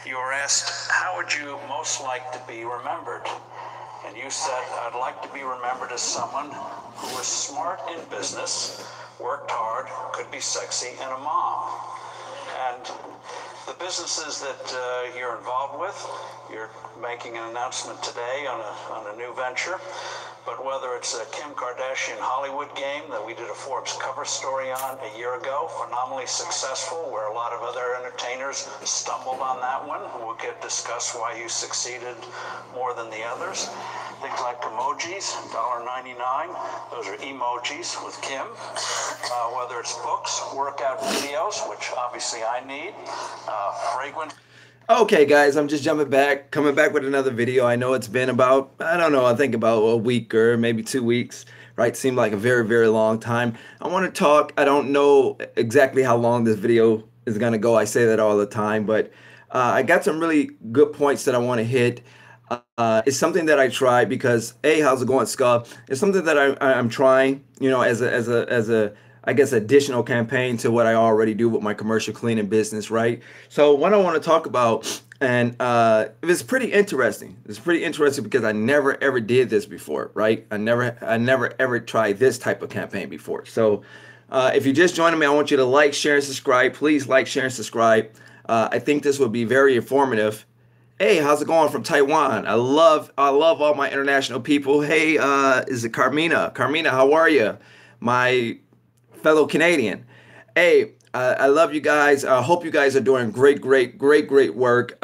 You were asked, how would you most like to be remembered? And you said, I'd like to be remembered as someone who was smart in business, worked hard, could be sexy, and a mom. And the businesses that you're involved with, you're making an announcement today on a new venture. But whether it's a Kim Kardashian Hollywood game that we did a Forbes cover story on a year ago, phenomenally successful, where a lot of other entertainers stumbled on that one. We'll discuss why you succeeded more than the others. Things like emojis, $1.99. Those are emojis with Kim. Whether it's books, workout videos, which obviously I need, fragrance. Okay, guys, I'm just coming back with another video. I know it's been about, I don't know, I think about a week or maybe 2 weeks, right? Seemed like a very, very long time. I want to talk, I don't know exactly how long this video is going to go. I say that all the time, but I got some really good points that I want to hit. It's something that I try because, hey, how's it going, Skull? It's something that I'm trying, you know, as a I guess additional campaign to what I already do with my commercial cleaning business, right? So what I want to talk about, and it's pretty interesting. It's pretty interesting because I never ever did this before, right? I never ever tried this type of campaign before. So if you're just joining me, I want you to like, share, and subscribe. Please like, share, and subscribe. I think this will be very informative. Hey, how's it going from Taiwan? I love all my international people. Hey, is it Carmina? Carmina, how are you? My fellow Canadian. Hey, I love you guys. I hope you guys are doing great work.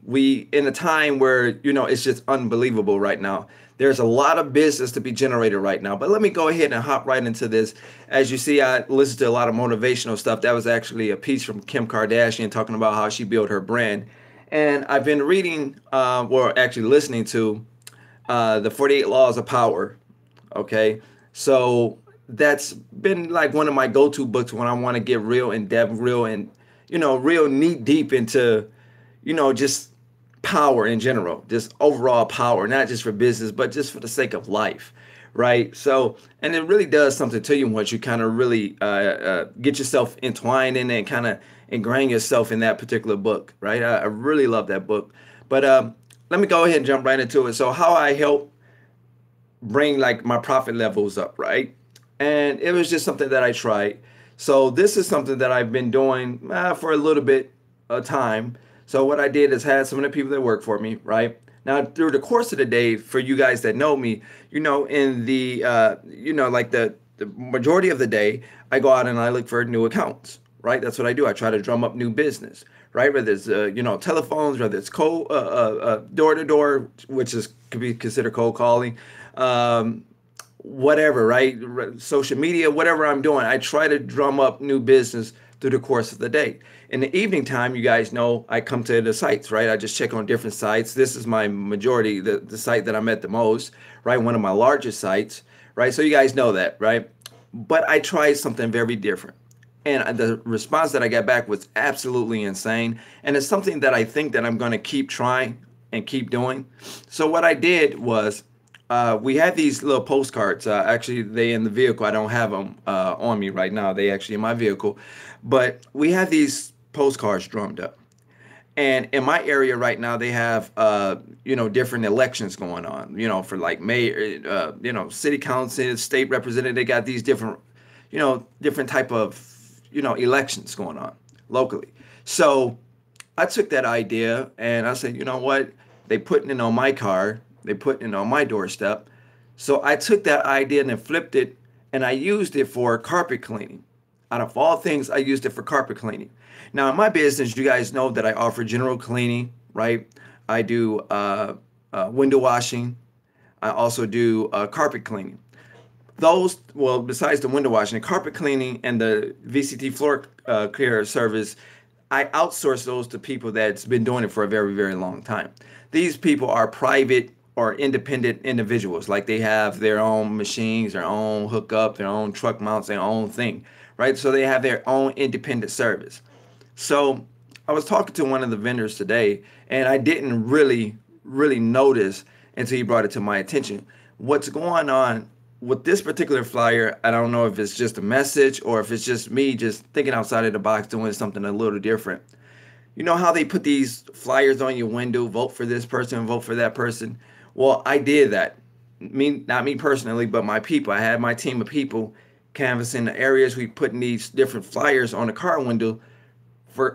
We in a time where, you know, it's just unbelievable right now. There's a lot of business to be generated right now. But let me go ahead and hop right into this. As you see, I listened to a lot of motivational stuff. That was actually a piece from Kim Kardashian talking about how she built her brand. And I've been reading, or actually listening to the 48 Laws of Power. Okay, so that's been like one of my go-to books when I want to get real in depth, real knee deep into, you know, just power in general, just overall power, not just for business, but just for the sake of life, right? So, and it really does something to you once you kind of really get yourself entwined in it and kind of ingrain yourself in that particular book, right? I really love that book. But let me go ahead and jump right into it. So how I help bring like my profit levels up, right? And it was just something that I tried. So this is something that I've been doing for a little bit of time. So what I did is had some of the people that work for me, right? Now, through the course of the day, for you guys that know me, you know, in the, like the majority of the day, I go out and I look for new accounts, right? That's what I do. I try to drum up new business, right? Whether it's, telephones, whether it's cold, door to door, which could be considered cold calling, whatever, right? Social media, whatever I'm doing, I try to drum up new business through the course of the day. In the evening time, you guys know I come to the sites, right? I just check on different sites. This is my majority, the site that I'm at the most, right? One of my largest sites, right? So you guys know that, right? But I tried something very different. And the response that I got back was absolutely insane. And it's something that I think that I'm going to keep trying and keep doing. So what I did was, we had these little postcards. Actually, they in the vehicle. I don't have them on me right now. They actually in my vehicle. But we have these postcards drummed up. And in my area right now, they have, different elections going on, for like mayor, city council, state representative. They got these different, different type of, elections going on locally. So I took that idea and I said, you know what? They putting it on my car. They put it on my doorstep. So I took that idea and then flipped it and I used it for carpet cleaning. Out of all things, I used it for carpet cleaning. Now, in my business, you guys know that I offer general cleaning, right? I do window washing. I also do carpet cleaning. Those, well, besides the window washing, the carpet cleaning and the VCT floor care service, I outsource those to people that's been doing it for a very, very long time. These people are private or independent individuals, like they have their own machines, their own hookup, their own truck mounts, their own thing, right? So they have their own independent service. So I was talking to one of the vendors today, and I didn't really notice until he brought it to my attention. What's going on with this particular flyer, I don't know if it's just a message or if it's just me just thinking outside of the box, doing something a little different. You know how they put these flyers on your window, vote for this person, vote for that person? Well, I did that. Not me personally, but my people. I had my team of people canvassing the areas. We putting these different flyers on the car window for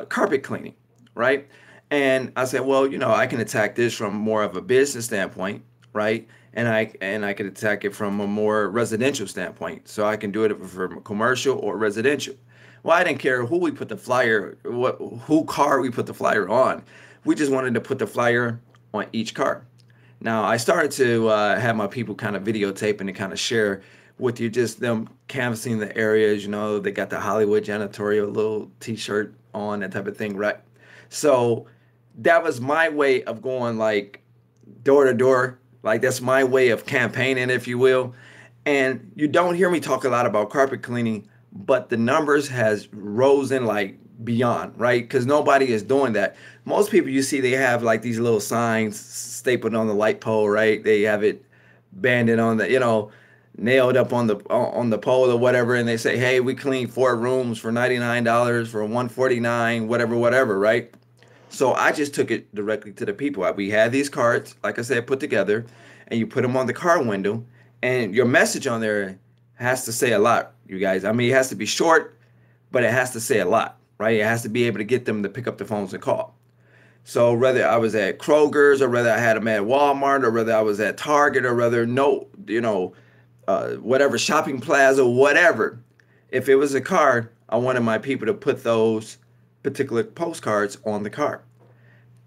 carpet cleaning, right? And I said, well, I can attack this from more of a business standpoint, right? And I could attack it from a more residential standpoint. So I can do it from commercial or residential. Well, I didn't care who we put the flyer, who car we put the flyer on. We just wanted to put the flyer on each car. Now, I started to have my people kind of videotape and kind of share with you just them canvassing the areas. They got the Hollywood janitorial little T-shirt on, that type of thing, right? So that was my way of going like door to door. Like that's my way of campaigning, if you will. And you don't hear me talk a lot about carpet cleaning, but the numbers has risen like beyond, right? Because nobody is doing that. Most people you see, they have like these little signs stapled on the light pole, right? They have it banded on the, nailed up on the pole or whatever, and they say, hey, we clean 4 rooms for $99, for $149, whatever, right? So I just took it directly to the people. We had these cards, like I said, put together, and you put them on the car window, and your message on there has to say a lot, you guys. I mean, it has to be short, but it has to say a lot, right? It has to be able to get them to pick up the phones and call. So whether I was at Kroger's or whether I had them at Walmart or whether I was at Target or whether whatever shopping plaza, whatever, if it was a card, I wanted my people to put those particular postcards on the card.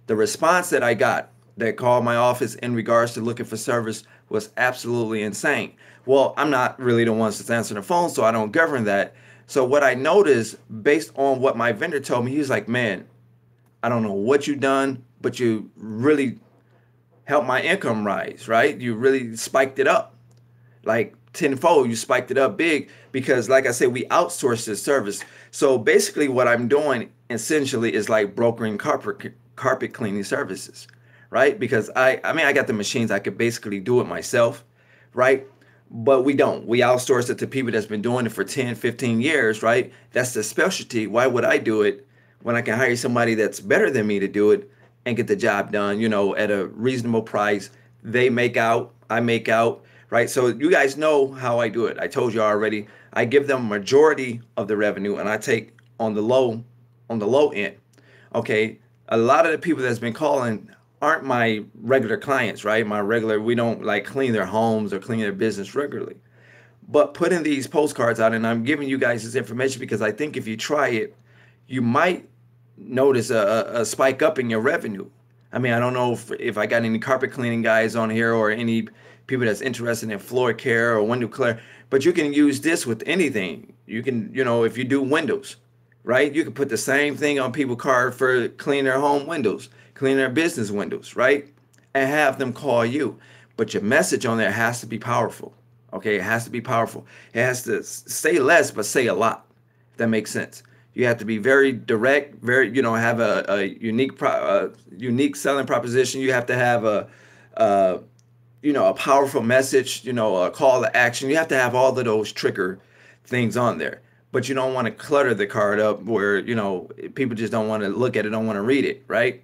The response that I got that called my office in regards to looking for service was absolutely insane. Well, I'm not really the one that's answering the phone, so I don't govern that. So what I noticed based on what my vendor told me, he was like, man, I don't know what you done, but you really helped my income rise, right? You really spiked it up. Like tenfold, you spiked it up big because, like I said, we outsource this service. So basically what I'm doing essentially is like brokering carpet cleaning services, right? Because I mean, I got the machines. I could basically do it myself, right? But we don't. We outsource it to people that's been doing it for 10, 15 years, right? That's the specialty. Why would I do it when I can hire somebody that's better than me to do it and get the job done, at a reasonable price? They make out, I make out, right? So you guys know how I do it. I told you already. I give them majority of the revenue and I take on the low end. Okay. A lot of the people that's been calling aren't my regular clients, right? We don't like clean their homes or clean their business regularly. But putting these postcards out, and I'm giving you guys this information because I think if you try it, you might notice a spike up in your revenue. I mean, I don't know if I got any carpet cleaning guys on here or any people that's interested in floor care or window clear, but you can use this with anything. You can, if you do windows, right? You can put the same thing on people's car for cleaning their home windows, cleaning their business windows, right? And have them call you. But your message on there has to be powerful. Okay, it has to be powerful. It has to say less, but say a lot. If that makes sense. You have to be very direct, have a unique selling proposition. You have to have a powerful message, a call to action. You have to have all of those trigger things on there. But you don't want to clutter the card up where, people just don't want to look at it, don't want to read it, right?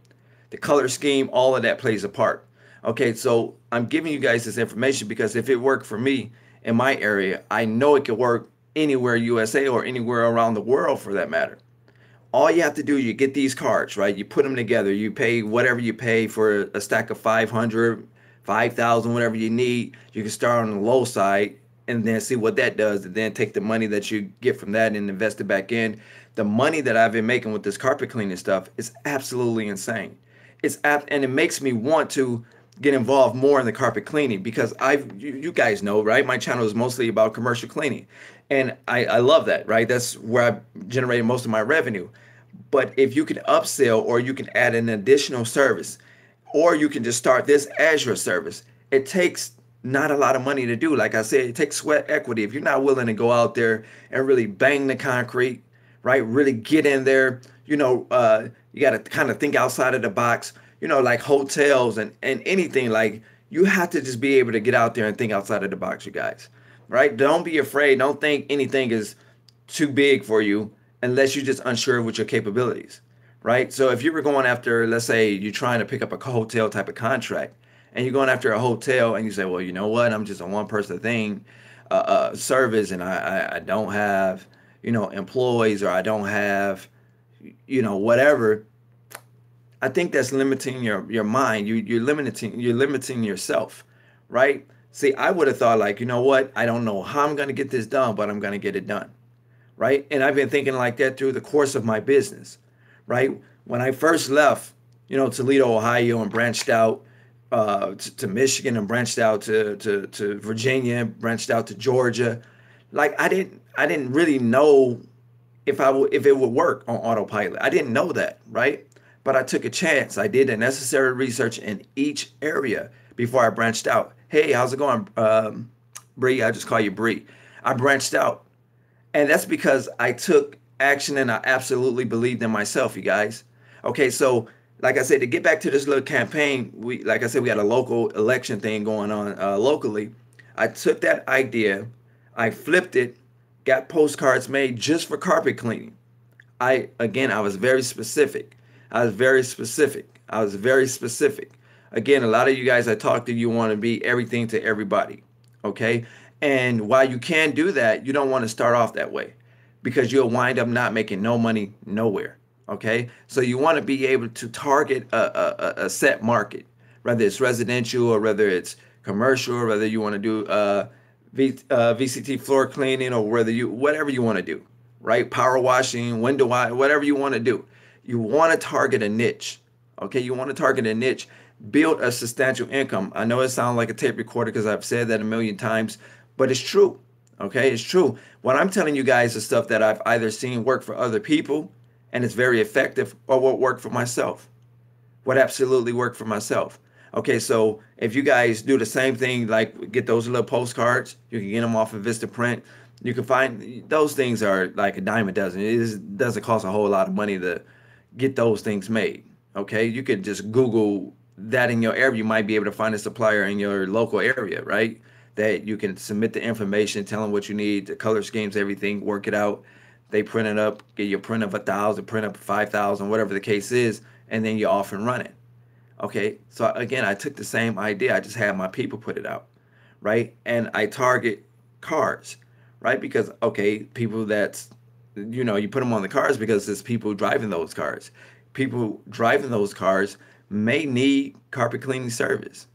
The color scheme, all of that plays a part. Okay, so I'm giving you guys this information because if it worked for me in my area, I know it could work anywhere USA or anywhere around the world for that matter. All you have to do, you get these cards, right? You put them together. You pay whatever you pay for a stack of 500, 5,000, whatever you need. You can start on the low side and then see what that does, and then take the money that you get from that and invest it back in. The money that I've been making with this carpet cleaning stuff is absolutely insane. And it makes me want to get involved more in the carpet cleaning because you guys know, right? My channel is mostly about commercial cleaning. And I love that, right? That's where I generated most of my revenue. But if you can upsell or you can add an additional service, or you can just start this as your service, it takes not a lot of money to do. Like I said, it takes sweat equity. If you're not willing to go out there and really bang the concrete, right? Really get in there, you got to kind of think outside of the box, like hotels and anything. Like you have to just be able to get out there and think outside of the box, you guys, right? Don't be afraid. Don't think anything is too big for you unless you're just unsure with your capabilities, right? So if you were going after, let's say you're trying to pick up a hotel type of contract, and you're going after a hotel, and you say, well, you know what? I'm just a one person thing, service, and I don't have, employees, or I don't have, whatever. I think that's limiting your mind. You're limiting yourself, right? See, I would have thought like, you know what? I don't know how I'm going to get this done, but I'm going to get it done, right? And I've been thinking like that through the course of my business, right? When I first left, Toledo, Ohio, and branched out to Michigan, and branched out to Virginia, and branched out to Georgia, like I didn't really know if it would work on autopilot. I didn't know that, right? But I took a chance. I did the necessary research in each area before I branched out. Hey, how's it going, Bree? I just call you Bree. I branched out, and that's because I took action and I absolutely believed in myself, you guys. Okay, so like I said, to get back to this little campaign, like I said, we got a local election thing going on locally. I took that idea, I flipped it, got postcards made just for carpet cleaning. I was very specific. I was very specific. I was very specific. Again, a lot of you guys I talk to, you want to be everything to everybody. Okay. And while you can do that, you don't want to start off that way, because you'll wind up not making no money nowhere. Okay. So you want to be able to target a set market, whether it's residential or whether it's commercial, or whether you want to do VCT floor cleaning, or whatever you want to do, right? Power washing, window wash, whatever you want to do. You want to target a niche. Okay, you want to target a niche, build a substantial income. I know it sounds like a tape recorder because I've said that a million times, but it's true. Okay, it's true. What I'm telling you guys is stuff that I've either seen work for other people and it's very effective, or what worked for myself. What absolutely worked for myself. Okay, so if you guys do the same thing, like get those little postcards, you can get them off of Vistaprint. You can find those things are like a dime a dozen. Doesn't cost a whole lot of money to get those things made. Okay, you could just Google that in your area. You might be able to find a supplier in your local area, right? That you can submit the information, tell them what you need, the color schemes, everything, work it out. They print it up, get your print of 1,000, print up 5,000, whatever the case is, and then you're off and running. Okay, so again, I took the same idea. I just had my people put it out, right? And I target cars, right? Because, okay, people that's, you put them on the cars because it's people driving those cars. People driving those cars may need carpet cleaning service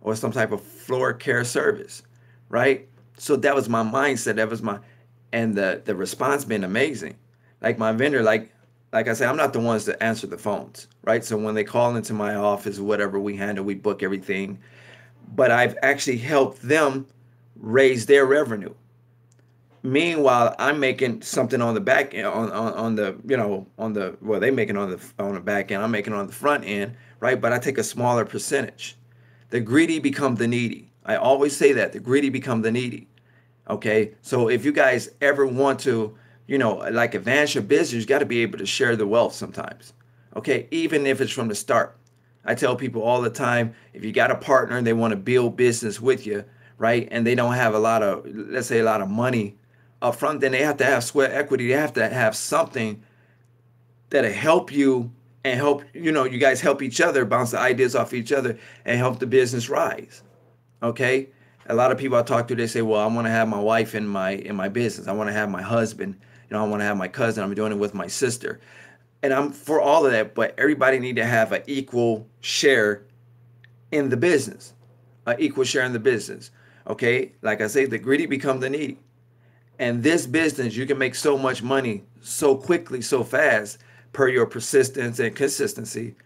or some type of floor care service, right? So that was my mindset. And the response been amazing. Like my vendor, like I said, I'm not the ones that answer the phones, right? So when they call into my office, whatever we handle, we book everything. But I've actually helped them raise their revenue. Meanwhile, I'm making something on the back end, on the well, they making on the back end. I'm making on the front end, right? But I take a smaller percentage. The greedy become the needy. I always say that the greedy become the needy. Okay, so if you guys ever want to, like advance your business, you got to be able to share the wealth sometimes. Okay, even if it's from the start. I tell people all the time, if you got a partner and they want to build business with you, right, and they don't have a lot of, let's say, a lot of money up front, then they have to have sweat equity. They have to have something that'll help you and help, you guys help each other, bounce the ideas off each other and help the business rise. Okay. A lot of people I talk to, they say, well, I want to have my wife in my business. I want to have my husband, I want to have my cousin. I'm doing it with my sister. And I'm for all of that, but everybody need to have an equal share in the business, an equal share in the business. Okay. Like I say, the greedy become the needy. And this business, you can make so much money so quickly, so fast, per your persistence and consistency,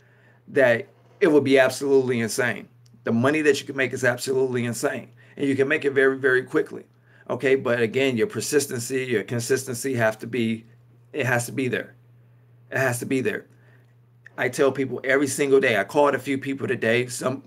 that it would be absolutely insane. The money that you can make is absolutely insane. And you can make it very, very quickly. Okay, but again, your persistency, your consistency it has to be there. It has to be there. I tell people every single day. I called a few people today. Some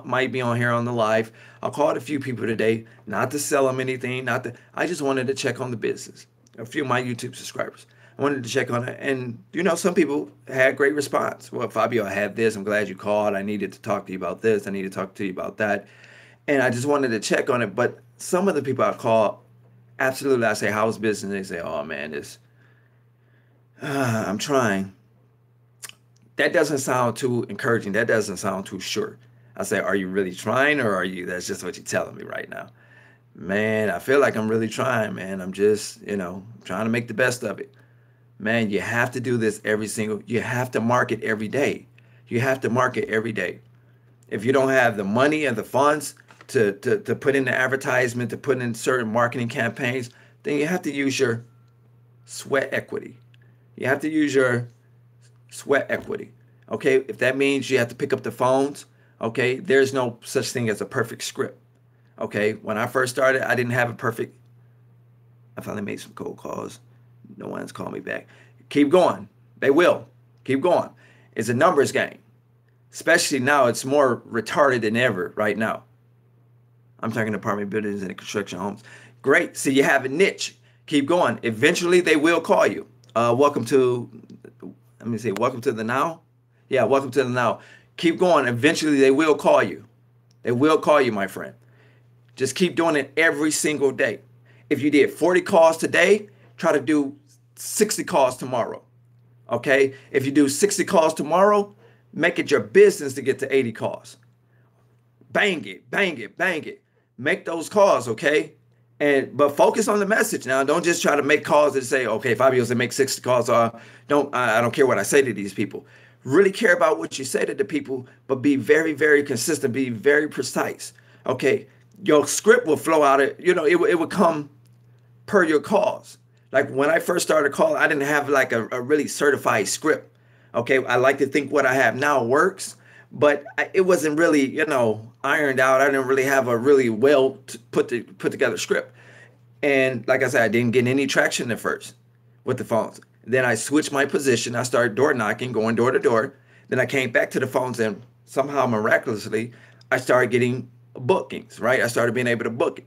might be on here on the live. I called a few people today, not to sell them anything, I just wanted to check on the business. A few of my YouTube subscribers. I wanted to check on it. And, some people had great response. Well, Fabio, I had this. I'm glad you called. I needed to talk to you about this. I need to talk to you about that. And I just wanted to check on it. But some of the people I call, absolutely, I say, how's business? They say, oh, man, I'm trying. That doesn't sound too encouraging. That doesn't sound too sure. I say, are you really trying, or are you, that's just what you're telling me right now? Man, I feel like I'm really trying, man. I'm just, trying to make the best of it. Man, you have to do this you have to market every day. You have to market every day. If you don't have the money and the funds to put in the advertisement, to put in certain marketing campaigns, then you have to use your sweat equity. You have to use your sweat equity. Okay, if that means you have to pick up the phones, okay, there's no such thing as a perfect script. Okay, when I first started, I didn't have a perfect. I finally made some cold calls. No one's called me back. Keep going. They will. Keep going. It's a numbers game. Especially now, it's more retarded than ever right now. I'm talking apartment buildings and construction homes. Great. So you have a niche. Keep going. Eventually, they will call you. Welcome to, let me say, welcome to the now. Yeah, welcome to the now. Keep going. Eventually, they will call you. They will call you, my friend. Just keep doing it every single day. If you did 40 calls today, try to do 60 calls tomorrow. Okay? If you do 60 calls tomorrow, make it your business to get to 80 calls. Bang it, bang it, bang it. Make those calls, okay? But focus on the message now. Don't just try to make calls and say, okay, Fabio said make 60 calls. I don't care what I say to these people. Really care about what you say to the people, but be very, very consistent. Be very precise. Okay, your script will flow out. It would come per your calls. Like when I first started calling, I didn't have like a really certified script. Okay, I like to think what I have now works, but it wasn't really, ironed out. I didn't really have a really well put together script. And like I said, I didn't get any traction at first with the phones. Then I switched my position. I started door knocking, going door to door. Then I came back to the phones, and somehow miraculously, I started getting bookings, right? I started being able to book it.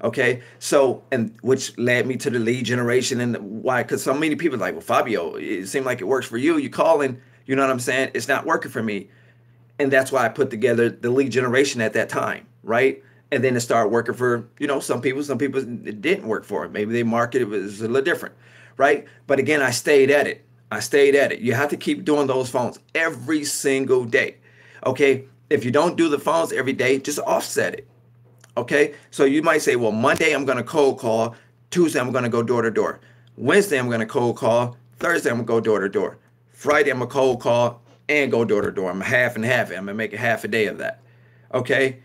Okay, so, and which led me to the lead generation. And why? Because so many people are like, well, Fabio, it seemed like it works for you. You calling, you know what I'm saying? It's not working for me. And that's why I put together the lead generation at that time, right? And then it started working for, some people it didn't work for it. Maybe they marketed it was a little different, right? But again, I stayed at it. You have to keep doing those phones every single day. Okay, if you don't do the phones every day, just offset it. Okay, so you might say, well, Monday I'm going to cold call. Tuesday I'm going to go door to door. Wednesday I'm going to cold call. Thursday I'm going to go door to door. Friday I'm going to cold call and go door to door. I'm half and half. I'm going to make a half a day of that. Okay,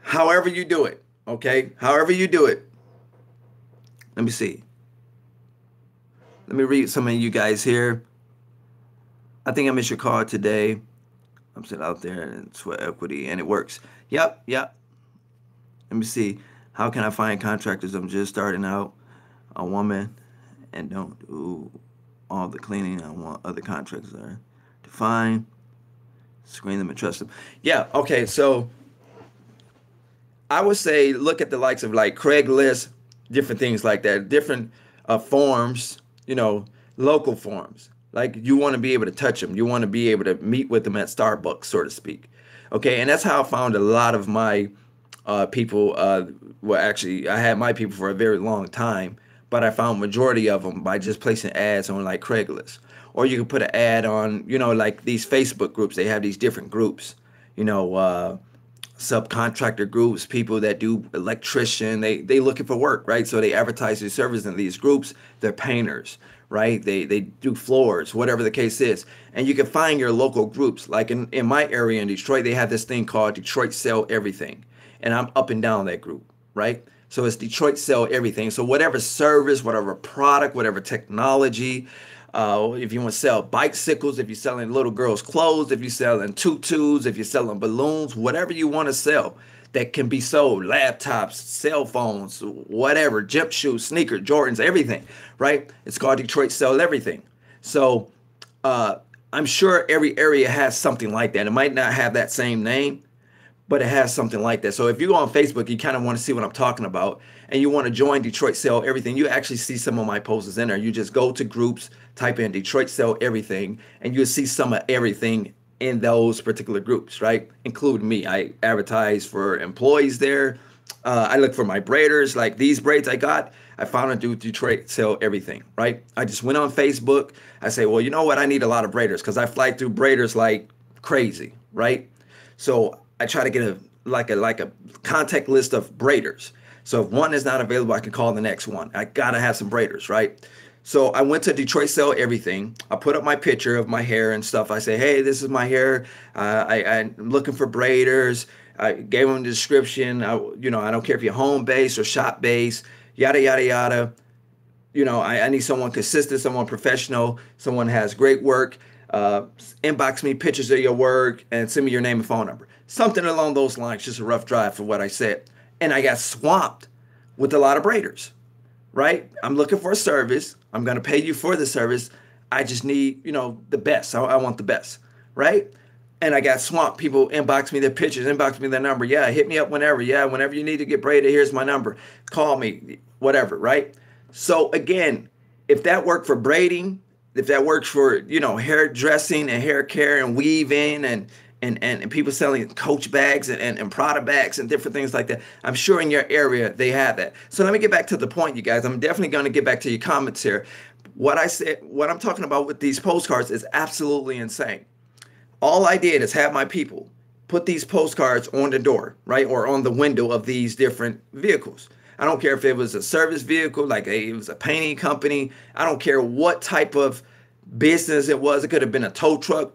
however you do it. Okay, however you do it. Let me see. Let me read some of you guys here. I think I missed your call today. I'm sitting out there in sweat equity and it works. Yep. Let me see. How can I find contractors? I'm just starting out. A woman and don't do all the cleaning. I want other contractors there to find, screen them and trust them. Yeah. Okay. So I would say look at the likes of like Craigslist, different things like that, different forums, local forums. Like you want to be able to touch them. You want to be able to meet with them at Starbucks, so to speak. Okay. And that's how I found a lot of my people. Well, actually, I had my people for a very long time, but I found majority of them by just placing ads on like Craigslist. Or you can put an ad on, like these Facebook groups. They have these different groups, subcontractor groups, people that do electrician. They looking for work, right? So they advertise their service in these groups. They're painters, right? They do floors, whatever the case is. And you can find your local groups. Like in my area in Detroit, they have this thing called Detroit Sell Everything. And I'm up and down that group, right? So it's Detroit Sell Everything. So whatever service, whatever product, whatever technology, if you want to sell bicycles, if you're selling little girls' clothes, if you're selling tutus, if you're selling balloons, whatever you want to sell that can be sold, laptops, cell phones, whatever, gym shoes, sneakers, Jordans, everything, right? It's called Detroit Sell Everything. So I'm sure every area has something like that. It might not have that same name, but it has something like that. So if you go on Facebook, you kind of want to see what I'm talking about, and you want to join Detroit Sell Everything, you actually see some of my posts in there. You just go to groups, type in Detroit Sell Everything, and you'll see some of everything in those particular groups, right? Including me. I advertise for employees there. I look for my braiders, like these braids I got. I found a dude Detroit Sell Everything, right? I just went on Facebook. I say, well, you know what? I need a lot of braiders because I fly through braiders like crazy, right? So I try to get a contact list of braiders. So if one is not available, I can call the next one. I gotta have some braiders, right? So I went to Detroit Sell Everything. I put up my picture of my hair and stuff. I say, hey, this is my hair. I'm looking for braiders. I gave them the description. I don't care if you're home based or shop based, yada, yada, yada. I need someone consistent, someone professional, someone has great work. Inbox me pictures of your work and send me your name and phone number. Something along those lines, just a rough drive for what I said. And I got swamped with a lot of braiders, right? I'm looking for a service. I'm going to pay you for the service. I just need, the best. I want the best, right? And I got swamped. People inbox me their pictures, inbox me their number. Yeah, hit me up whenever. Yeah, whenever you need to get braided, here's my number. Call me, whatever, right? So again, if that worked for braiding, if that works for, hair dressing and hair care and weaving and people selling Coach bags and Prada bags and different things like that, I'm sure in your area they have that. So let me get back to the point, you guys. I'm definitely going to get back to your comments here. What I'm talking about with these postcards is absolutely insane. All I did is have my people put these postcards on the door, right, or on the window of these different vehicles. I don't care if it was a service vehicle, it was a painting company. I don't care what type of business it was. It could have been a tow truck,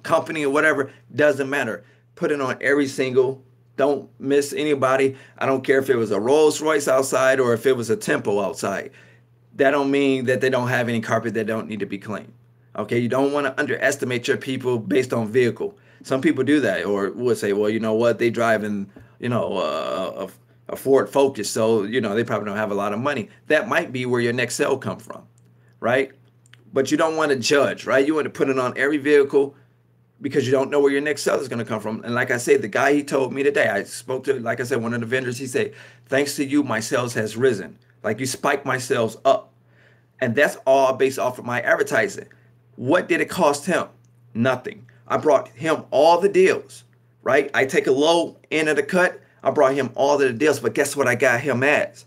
company or whatever. Doesn't matter. Put it on every single. Don't miss anybody. I don't care if it was a Rolls Royce outside or if it was a Tempo outside. That don't mean that they don't have any carpet that don't need to be cleaned. Okay, you don't want to underestimate your people based on vehicle. Some people do that, or would say, well, you know what, they drive in, a Ford Focus, so they probably don't have a lot of money. That might be where your next sale come from, right? But you don't want to judge, right? You want to put it on every vehicle because you don't know where your next sale is going to come from. And like I said, the guy, he told me today, I spoke to, like I said, one of the vendors. He said, thanks to you, my sales has risen. Like you spiked my sales up, and that's all based off of my advertising. What did it cost him? Nothing. I brought him all the deals, right? I take a low end of the cut. I brought him all of the deals, but guess what I got him as?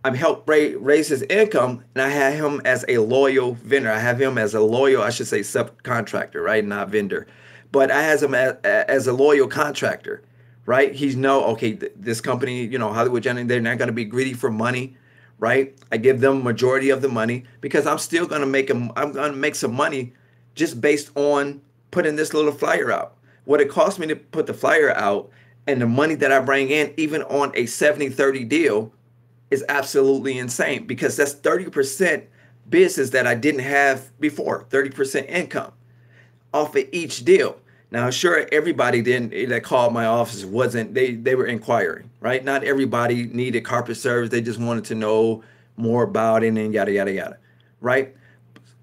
I helped raise his income, and I had him as a loyal vendor. I have him as a loyal, I should say, subcontractor, right? Not vendor. But I has him as a loyal contractor, right? He's okay, this company, Hollywood Jennings, they're not going to be greedy for money, right? I give them majority of the money because I'm still going to make some money just based on putting this little flyer out. What it cost me to put the flyer out and the money that I bring in, even on a 70-30 deal, is absolutely insane because that's 30% business that I didn't have before, 30% income off of each deal. Now, sure, everybody that called my office they were inquiring, right? Not everybody needed carpet service. They just wanted to know more about it and yada, yada, yada, right?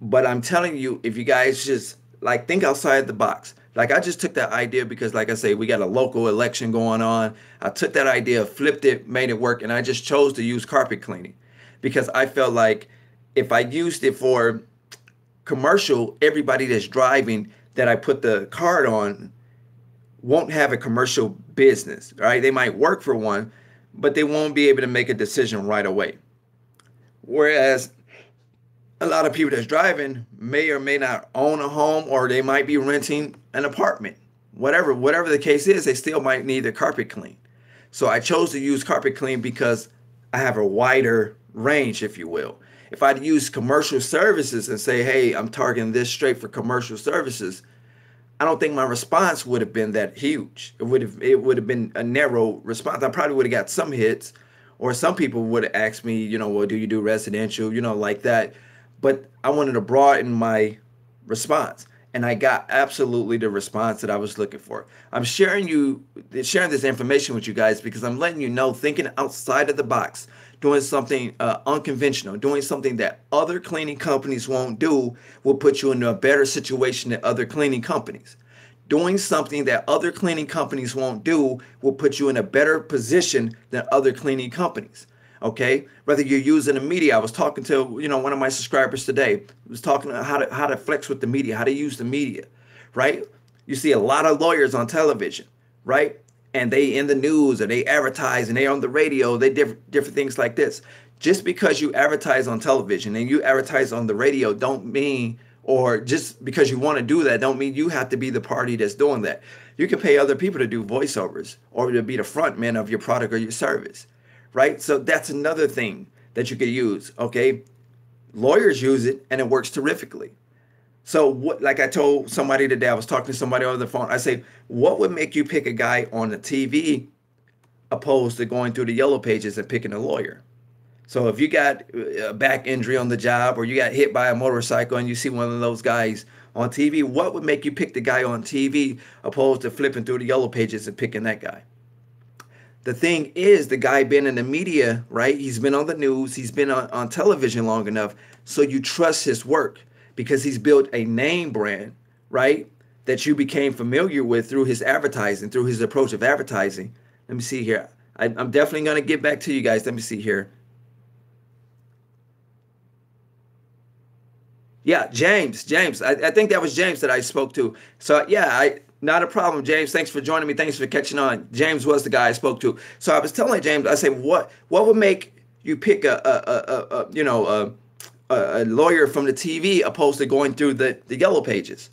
But I'm telling you, if you guys just think outside the box. I just took that idea because, like I say, we got a local election going on. I took that idea, flipped it, made it work, and I just chose to use carpet cleaning because I felt like if I used it for commercial, everybody that's driving that I put the card on won't have a commercial business, right? They might work for one, but they won't be able to make a decision right away. Whereas a lot of people that's driving may or may not own a home, or they might be renting an apartment. Whatever the case is, they still might need their carpet clean. So I chose to use carpet clean because I have a wider range, if you will. If I'd use commercial services and say, hey, I'm targeting this straight for commercial services, I don't think my response would have been that huge. It would have been a narrow response. I probably would have got some hits, or some people would have asked me, well, do you do residential, like that. But I wanted to broaden my response, and I got absolutely the response that I was looking for. I'm sharing this information with you guys because I'm letting you know, thinking outside of the box, doing something unconventional, doing something that other cleaning companies won't do will put you in a better situation than other cleaning companies. Doing something that other cleaning companies won't do will put you in a better position than other cleaning companies. Okay, whether you're using the media. I was talking to one of my subscribers today. I was talking about how to flex with the media, how to use the media, right? You see a lot of lawyers on television, right? and they in the news or they advertise and they on the radio, they different things like this. Just because you advertise on television and you advertise on the radio don't mean, or just because you want to do that don't mean you have to be the party that's doing that. You can pay other people to do voiceovers or to be the front man of your product or your service, right? So that's another thing that you could use, okay? Lawyers use it and it works terrifically. So what, like I told somebody today, I was talking to somebody over the phone. I say, what would make you pick a guy on the TV opposed to going through the yellow pages and picking a lawyer? So if you got a back injury on the job or you got hit by a motorcycle and you see one of those guys on TV, what would make you pick the guy on TV opposed to flipping through the yellow pages and picking that guy? The thing is, the guy been in the media, right? He's been on the news. He's been on television long enough. So you trust his work because he's built a name brand, right? That you became familiar with through his advertising, through his approach of advertising. Let me see here. I'm definitely going to get back to you guys. Let me see here. Yeah, James. I think that was James that I spoke to. So yeah, not a problem, James. Thanks for joining me. Thanks for catching on. James was the guy I spoke to. So I was telling James, I said, what would make you pick a lawyer from the TV opposed to going through the yellow pages?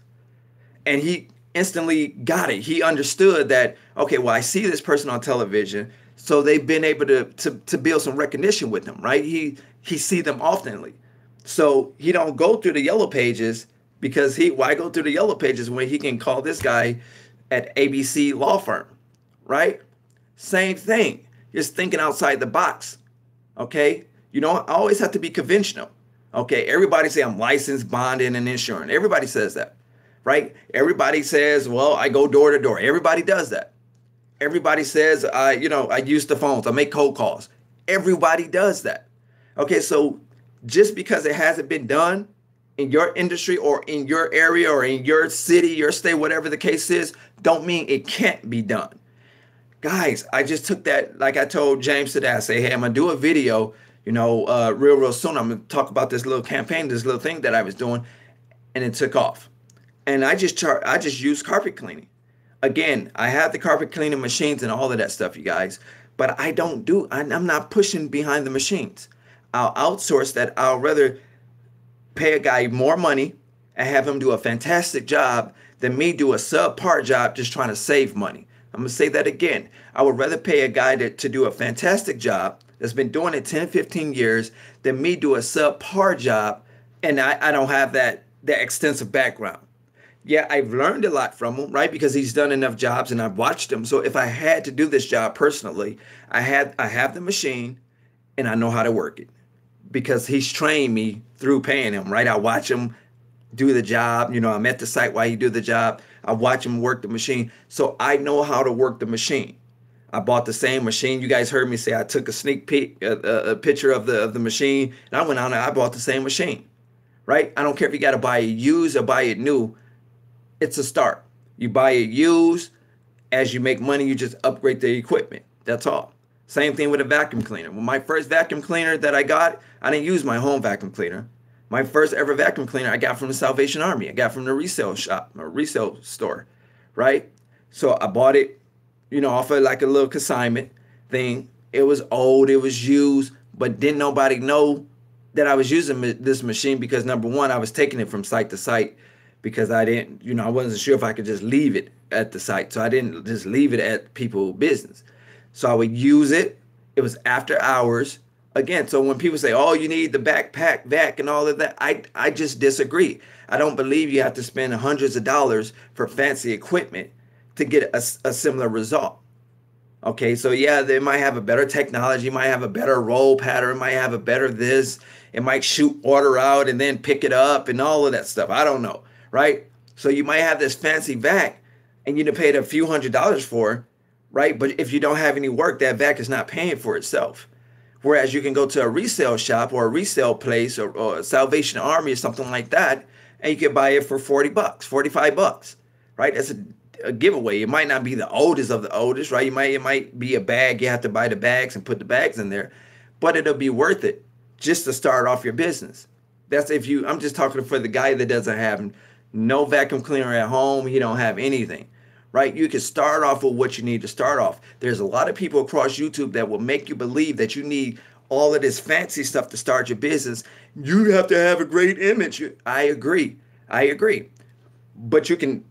And he instantly got it. He understood that, okay, well, I see this person on television, so they've been able to build some recognition with them, right? He see them oftenly. So he don't go through the yellow pages because why go through the yellow pages when he can call this guy at ABC law firm, right? Same thing. Just thinking outside the box, okay? You know, I always have to be conventional, okay? Everybody say I'm licensed, bonding, and insurance. Everybody says that, right? Everybody says, well, I go door to door. Everybody does that. Everybody says, I use the phones. I make cold calls. Everybody does that, okay? So just because it hasn't been done in your industry or in your area or in your city, your state, whatever the case is, don't mean it can't be done. Guys, I just took that, like I told James today, I say, hey, I'm going to do a video, real soon. I'm going to talk about this little campaign, this little thing that I was doing, and it took off. And I just used carpet cleaning. Again, I have the carpet cleaning machines and all of that stuff, you guys, but I'm not pushing behind the machines. I'll outsource that. I'll rather pay a guy more money and have him do a fantastic job than me do a subpar job just trying to save money. I'm going to say that again. I would rather pay a guy to do a fantastic job that's been doing it 10, 15 years than me do a subpar job and I don't have that extensive background. Yeah, I've learned a lot from him, right? Because he's done enough jobs and I've watched him. So if I had to do this job personally, I have the machine and I know how to work it. Because he's trained me through paying him, right? I watch him do the job. I'm at the site while he do the job. I watch him work the machine. So I know how to work the machine. I bought the same machine. You guys heard me say I took a sneak peek, a picture of the machine, and I went on and I bought the same machine, right? I don't care if you got to buy it used or buy it new. It's a start. You buy it used. As you make money, you just upgrade the equipment. That's all. Same thing with a vacuum cleaner. Well, my first vacuum cleaner that I got, I didn't use my home vacuum cleaner. My first ever vacuum cleaner I got from the Salvation Army. I got from the resale shop or resale store, right? So I bought it, off of like a little consignment thing. It was old, it was used, but didn't nobody know that I was using this machine because number one, I was taking it from site to site because I didn't, I wasn't sure if I could just leave it at the site. So I didn't just leave it at people's business. So I would use it. It was after hours. Again, so when people say, oh, you need the backpack vac and all of that, I just disagree. I don't believe you have to spend hundreds of dollars for fancy equipment to get a similar result. Okay, so yeah, they might have a better technology, might have a better roll pattern, might have a better this. It might shoot water out and then pick it up and all of that stuff. I don't know, right? So you might have this fancy vac and you paid a few $100s for, right? But if you don't have any work, that vac is not paying for itself. Whereas you can go to a resale shop or a resale place or a Salvation Army or something like that, and you can buy it for $40, $45, right? That's a giveaway. It might not be the oldest of the oldest, right? It might be a bag. You have to buy the bags and put the bags in there, but it'll be worth it just to start off your business. That's I'm just talking for the guy that doesn't have no vacuum cleaner at home. He don't have anything. right? You can start off with what you need to start off. There's a lot of people across YouTube that will make you believe that you need all of this fancy stuff to start your business. You have to have a great image. I agree. I agree. But you can,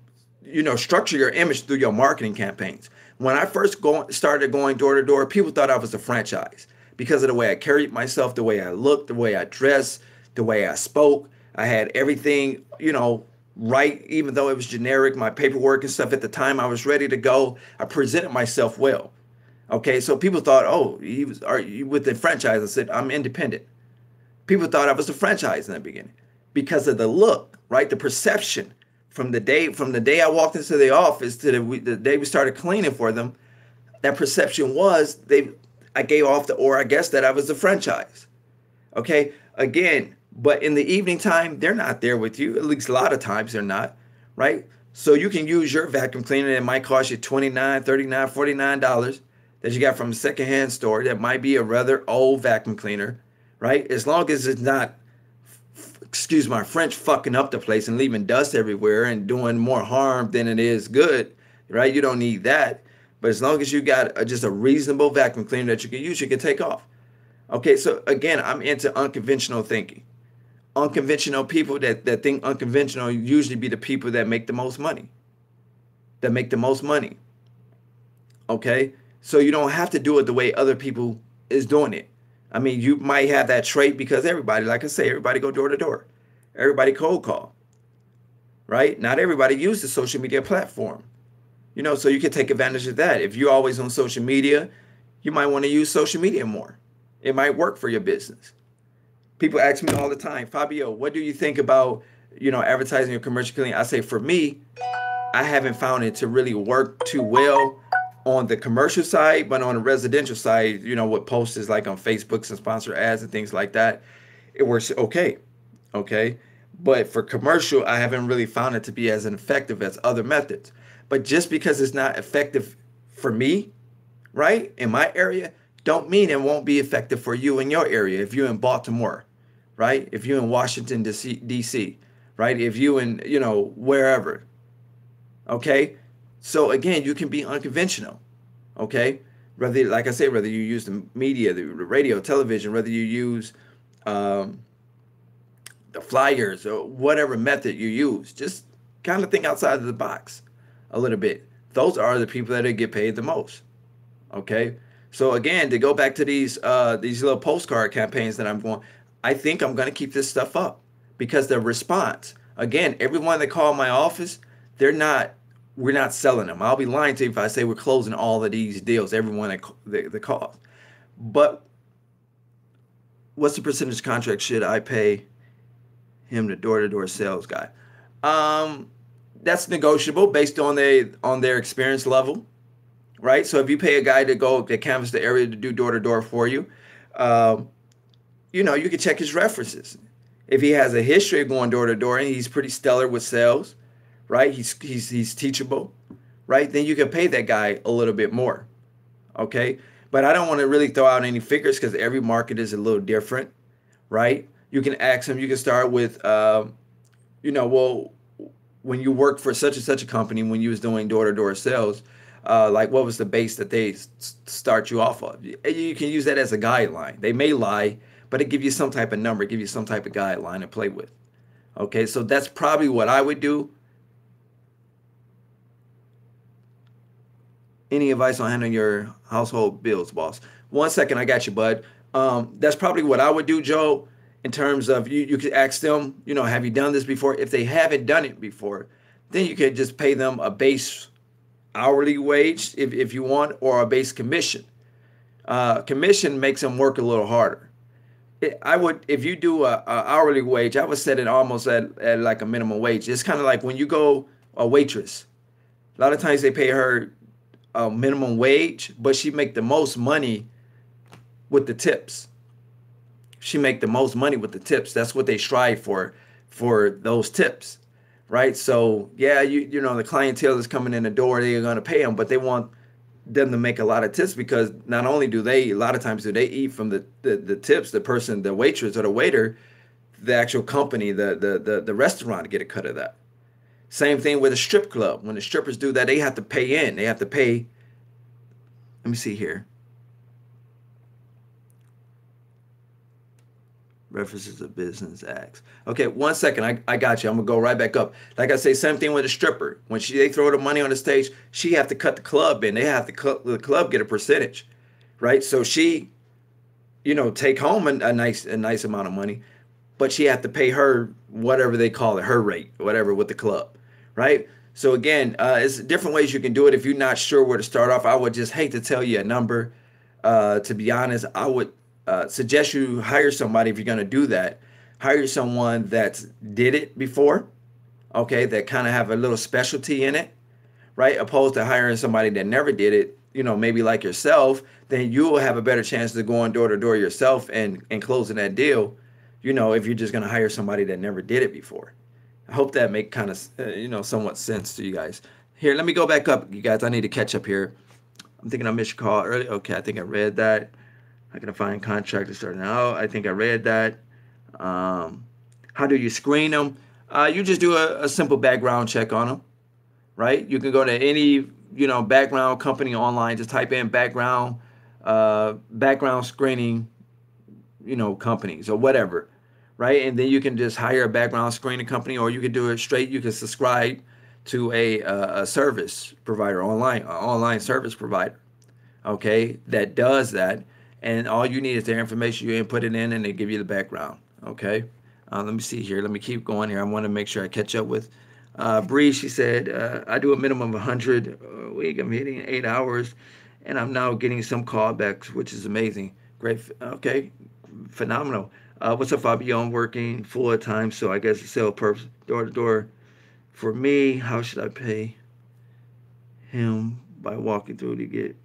structure your image through your marketing campaigns. When I first started going door to door, people thought I was a franchise because of the way I carried myself, the way I looked, the way I dressed, the way I spoke. I had everything, right, even though it was generic, my paperwork and stuff at the time, I was ready to go. I presented myself well. Okay, so people thought, oh, are you with the franchise? I said, I'm independent. People thought I was a franchise in the beginning because of the look, right? The perception from the day I walked into the office to the day we started cleaning for them, that perception was I gave off the aura, I guess, that I was a franchise. Okay, again, but in the evening time, they're not there with you. At least a lot of times they're not, right? So you can use your vacuum cleaner. It might cost you $29, $39, $49 that you got from a secondhand store. That might be a rather old vacuum cleaner, right? As long as it's not, excuse my French, fucking up the place and leaving dust everywhere and doing more harm than it is good, right? You don't need that. But as long as you got just a reasonable vacuum cleaner that you can use, you can take off. Okay, so again, I'm into unconventional thinking. Unconventional people that think unconventional usually be the people that make the most money. Okay, so you don't have to do it the way other people is doing it. I mean, you might have that trait because everybody, like I say, everybody go door to door. Everybody cold call, right? Not everybody uses the social media platform. So you can take advantage of that. If you're always on social media, you might want to use social media more. It might work for your business. People ask me all the time, Fabio, what do you think about, advertising or commercial cleaning? I say, for me, I haven't found it to really work too well on the commercial side, but on the residential side, with posters like on Facebook and sponsor ads and things like that, it works okay. Okay. But for commercial, I haven't really found it to be as effective as other methods. But just because it's not effective for me, right, in my area, don't mean it won't be effective for you in your area. If you're in Baltimore, right? If you're in Washington, D.C., right? If you in, wherever, okay? So again, you can be unconventional, okay? Whether, like I say, whether you use the media, the radio, television, whether you use the flyers or whatever method you use, just kind of think outside of the box a little bit. Those are the people that get paid the most, okay? So again, to go back to these little postcard campaigns that I'm going, I think I'm going to keep this stuff up because the response, again, everyone that called my office, we're not selling them. I'll be lying to you if I say we're closing all of these deals, everyone that calls. But what's the percentage contract should I pay him, the door-to-door sales guy? That's negotiable based on their experience level. Right, so if you pay a guy to canvass the area to do door to door for you, you can check his references. If he has a history of going door to door and he's pretty stellar with sales, right? He's teachable, right? Then you can pay that guy a little bit more, okay? But I don't want to really throw out any figures because every market is a little different, right? You can ask him. You can start with, well, when you work for such and such a company, when you was doing door to door sales. Like what was the base that they start you off of? You can use that as a guideline. They may lie, but it give you some type of number, give you some type of guideline to play with. Okay, so that's probably what I would do. Any advice on handling your household bills, boss? 1 second, I got you, bud. That's probably what I would do, Joe, in terms of you could ask them, have you done this before? If they haven't done it before, then you could just pay them a base hourly wage if you want, or a base commission. Commission makes them work a little harder. If you do a hourly wage, I would set it almost at like a minimum wage. It's kind of like when you go a waitress. A lot of times they pay her a minimum wage, but she make the most money with the tips. She make the most money with the tips. That's what they strive for those tips. Right, so yeah, the clientele is coming in the door. They are going to pay them, but they want them to make a lot of tips because not only a lot of times do they eat from the tips, the person, the waitress or the waiter, the actual company, the restaurant get a cut of that. Same thing with a strip club. When the strippers do that, they have to pay in. They have to pay. Let me see here. References of business acts. Okay, 1 second. I got you. I'm gonna go right back up. Like I say, same thing with a stripper. When they throw the money on the stage, she have to cut the club in. They have to cut the club get a percentage, right? So she, take home a nice amount of money, but she have to pay her whatever they call it, her rate, whatever with the club, right? So again, it's different ways you can do it. If you're not sure where to start off, I would just hate to tell you a number. To be honest, I would suggest you hire somebody if you're going to do that. Hire someone that's did it before, okay, that kind of have a little specialty in it, right? Opposed to hiring somebody that never did it, maybe like yourself, then you will have a better chance of going door to door yourself and closing that deal, if you're just going to hire somebody that never did it before. I hope that make kind of, somewhat sense to you guys. Here, let me go back up, you guys. I need to catch up here. I'm thinking I missed your call earlier. Okay, I think I read that. How can I find contractors starting out? I think I read that. How do you screen them? You just do a simple background check on them, right? You can go to any, background company online. Just type in background screening, companies or whatever, right? And then you can just hire a background screening company, or you can do it straight. You can subscribe to a service provider online service provider, okay, that does that. And all you need is their information. You input it in, and they give you the background. Okay. Let me see here. Let me keep going here. I want to make sure I catch up with Bree. She said, I do a minimum of 100 a week. I'm hitting 8 hours, and I'm now getting some callbacks, which is amazing. Great. Okay. Phenomenal. What's up, Fabio? I'm working full time, so I guess it's sales purpose, door to door. For me, how should I pay him by walking through to get?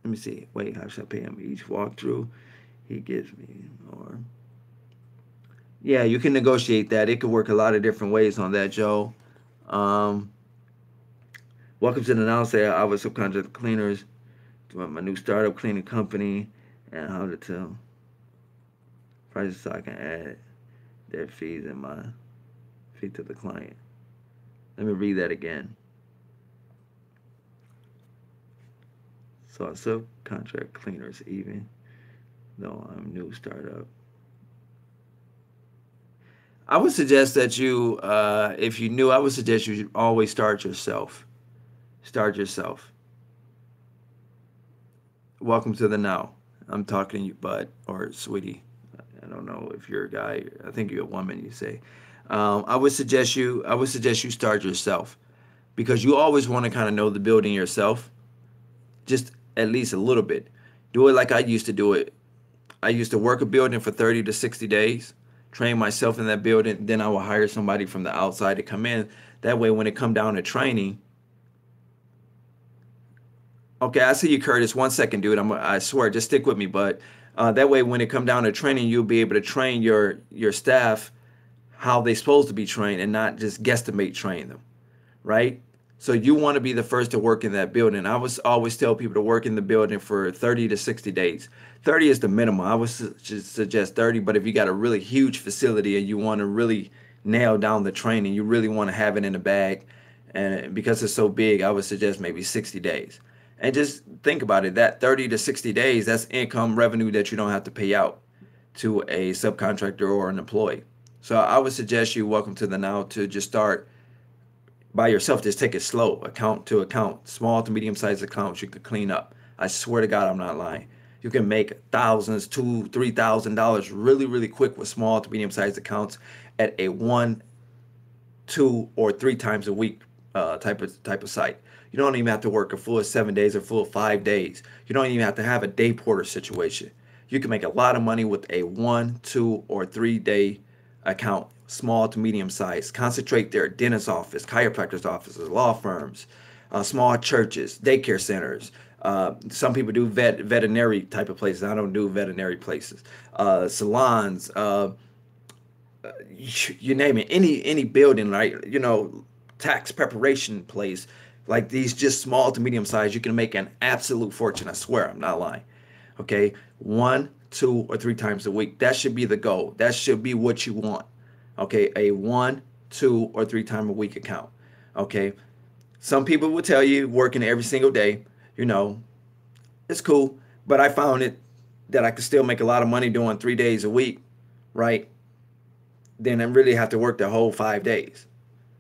Let me see. Wait, how should I pay him each walkthrough he gives me? Or yeah, you can negotiate that. It could work a lot of different ways on that, Joe. Welcome to the now. Say I was subcontract cleaners to my new startup cleaning company, and how to tell prices so I can add their fees and my fee to the client. Let me read that again. So I subcontract cleaners even though I'm new startup. I would suggest that you, if you knew, I would suggest you always start yourself. Start yourself. Welcome to the now. I'm talking to you, bud or sweetie. I don't know if you're a guy. I think you're a woman. You say. I would suggest you start yourself, because you always want to kind of know the building yourself. Just at least a little bit. Do it like I used to do it. I used to work a building for 30 to 60 days, train myself in that building. Then I will hire somebody from the outside to come in. That way, when it come down to training, okay, I see you, Curtis. 1 second, dude. I swear, just stick with me. But that way, when it come down to training, you'll be able to train your staff how they're supposed to be trained and not just guesstimate train them, right? So you want to be the first to work in that building. I was always tell people to work in the building for 30 to 60 days. 30 is the minimum. I would suggest 30, but if you got a really huge facility and you want to really nail down the training, you really want to have it in the bag, and because it's so big, I would suggest maybe 60 days. And just think about it, that 30 to 60 days, that's income revenue that you don't have to pay out to a subcontractor or an employee. So I would suggest you, welcome to the now, to just start by yourself. Just take it slow, account to account, small to medium-sized accounts you could clean up. I swear to God, I'm not lying. You can make thousands, $2,000, $3,000 really, really quick with small to medium-sized accounts at a 1, 2, or 3 times a week type of site. You don't even have to work a full 7 days or full 5 days. You don't even have to have a day porter situation. You can make a lot of money with a 1, 2, or 3 day account, small to medium size. Concentrate there: dentist office, chiropractor's offices, law firms, small churches, daycare centers. Some people do veterinary type of places. I don't do veterinary places. Salons, you name it. Any building, right? Tax preparation place. Like these, just small to medium size, you can make an absolute fortune. I swear, I'm not lying. Okay, 1, 2, or 3 times a week. That should be the goal. That should be what you want. Okay, a 1, 2, or 3 time a week account. Okay, some people will tell you working every single day, you know, it's cool, but I found it that I could still make a lot of money doing 3 days a week, right? Then I really have to work the whole 5 days.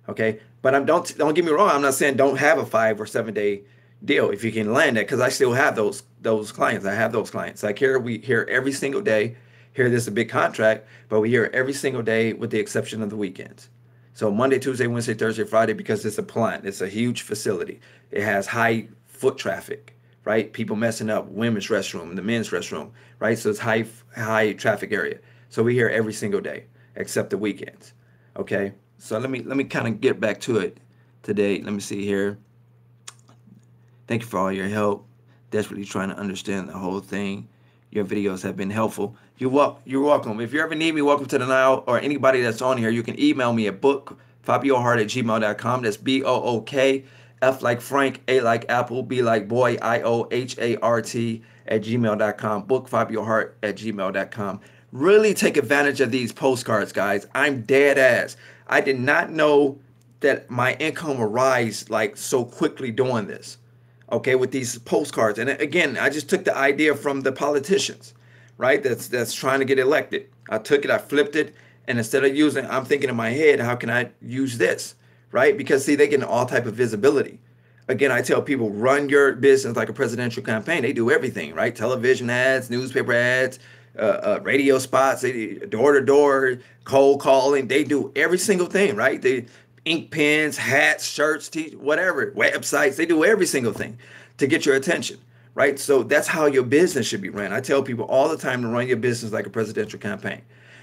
Okay, but don't get me wrong. I'm not saying don't have a 5 or 7 day deal if you can land that, because I still have those clients. I have those clients. Like here, we hear every single day. Here, this is a big contract, but we hear every single day with the exception of the weekends. So Monday, Tuesday, Wednesday, Thursday, Friday, because it's a plant. It's a huge facility. It has high foot traffic, right? People messing up, women's restroom, the men's restroom, right? So it's high traffic area. So we hear every single day except the weekends. Okay. So let me kind of get back to it today. Let me see here. Thank you for all your help. Desperately trying to understand the whole thing. Your videos have been helpful. You're welcome. If you ever need me, welcome to the Nile, or anybody that's on here, you can email me at bookfabiohart@gmail.com. That's BOOK, F like Frank, A like Apple, B like boy, IOHART@gmail.com. Bookfabiohart@gmail.com. Really take advantage of these postcards, guys. I'm dead ass. I did not know that my income would rise like so quickly doing this. Okay, with these postcards. And again, I just took the idea from the politicians, right? That's trying to get elected. I took it, I flipped it, and instead of using, I'm thinking in my head, how can I use this, right? Because see, they get all type of visibility. Again, I tell people, run your business like a presidential campaign. They do everything, right? Television ads, newspaper ads, radio spots, they door to door, cold calling. They do every single thing, right? They ink pens, hats, shirts, whatever, websites. They do every single thing to get your attention, right? So that's how your business should be ran. I tell people all the time to run your business like a presidential campaign.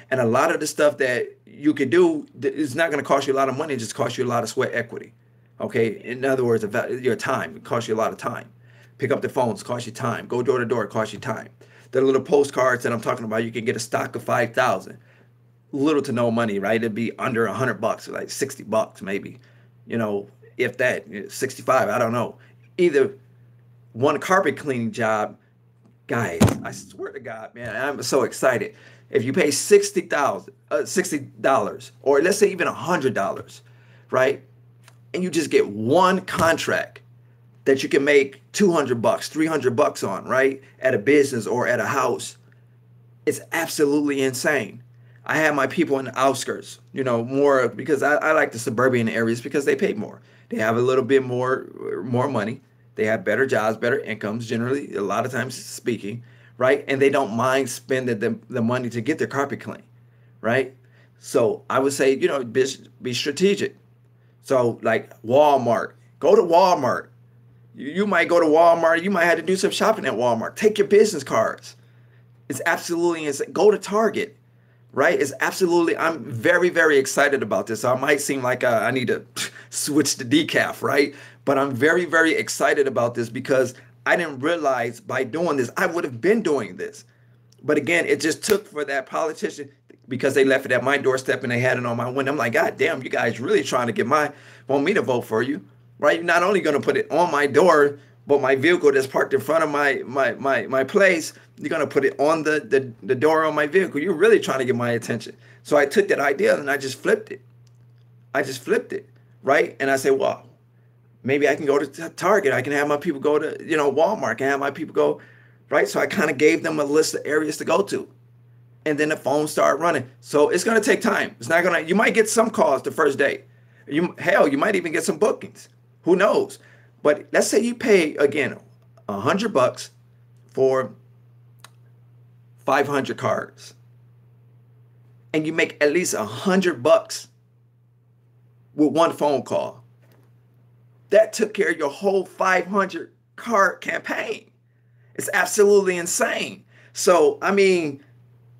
And a lot of the stuff that you could do is not going to cost you a lot of money. It just costs you a lot of sweat equity. Okay. In other words, your time, it costs you a lot of time. Pick up the phones, cost you time. Go door to door, cost you time. The little postcards that I'm talking about, you can get a stock of 5,000. Little to no money, right? It'd be under $100, like $60 maybe, if that, 65, I don't know. Either one carpet cleaning job, guys, I swear to God, man, I'm so excited. If you pay $60, or let's say even $100, right? And you just get one contract that you can make $200, $300 on, right? At a business or at a house, it's absolutely insane. I have my people in the outskirts, more because I like the suburban areas because they pay more. They have a little bit more money. They have better jobs, better incomes, generally, a lot of times speaking, right? And they don't mind spending the money to get their carpet clean, right? So I would say, be strategic. So like Walmart, go to Walmart. You might go to Walmart. You might have to do some shopping at Walmart. Take your business cards. It's absolutely insane. Go to Target. Right? It's absolutely, I'm very, very excited about this. I might seem like I need to switch the decaf, right? But I'm very, very excited about this because I didn't realize by doing this, I would have been doing this. But again, it just took for that politician because they left it at my doorstep and they had it on my window. I'm like, God damn, you guys really trying to want me to vote for you, right? You're not only going to put it on my door, but my vehicle that's parked in front of my place, you're going to put it on the door on my vehicle. You're really trying to get my attention. So I took that idea and I just flipped it. Right? And I said, well, maybe I can go to Target. I can have my people go to, Walmart. I can have my people go, right? So I kind of gave them a list of areas to go to. And then the phone started running. So it's going to take time. You might get some calls the first day. You might even get some bookings. Who knows? But let's say you pay, again, $100 for 500 cards. And you make at least $100 with one phone call. That took care of your whole 500 card campaign. It's absolutely insane. So, I mean,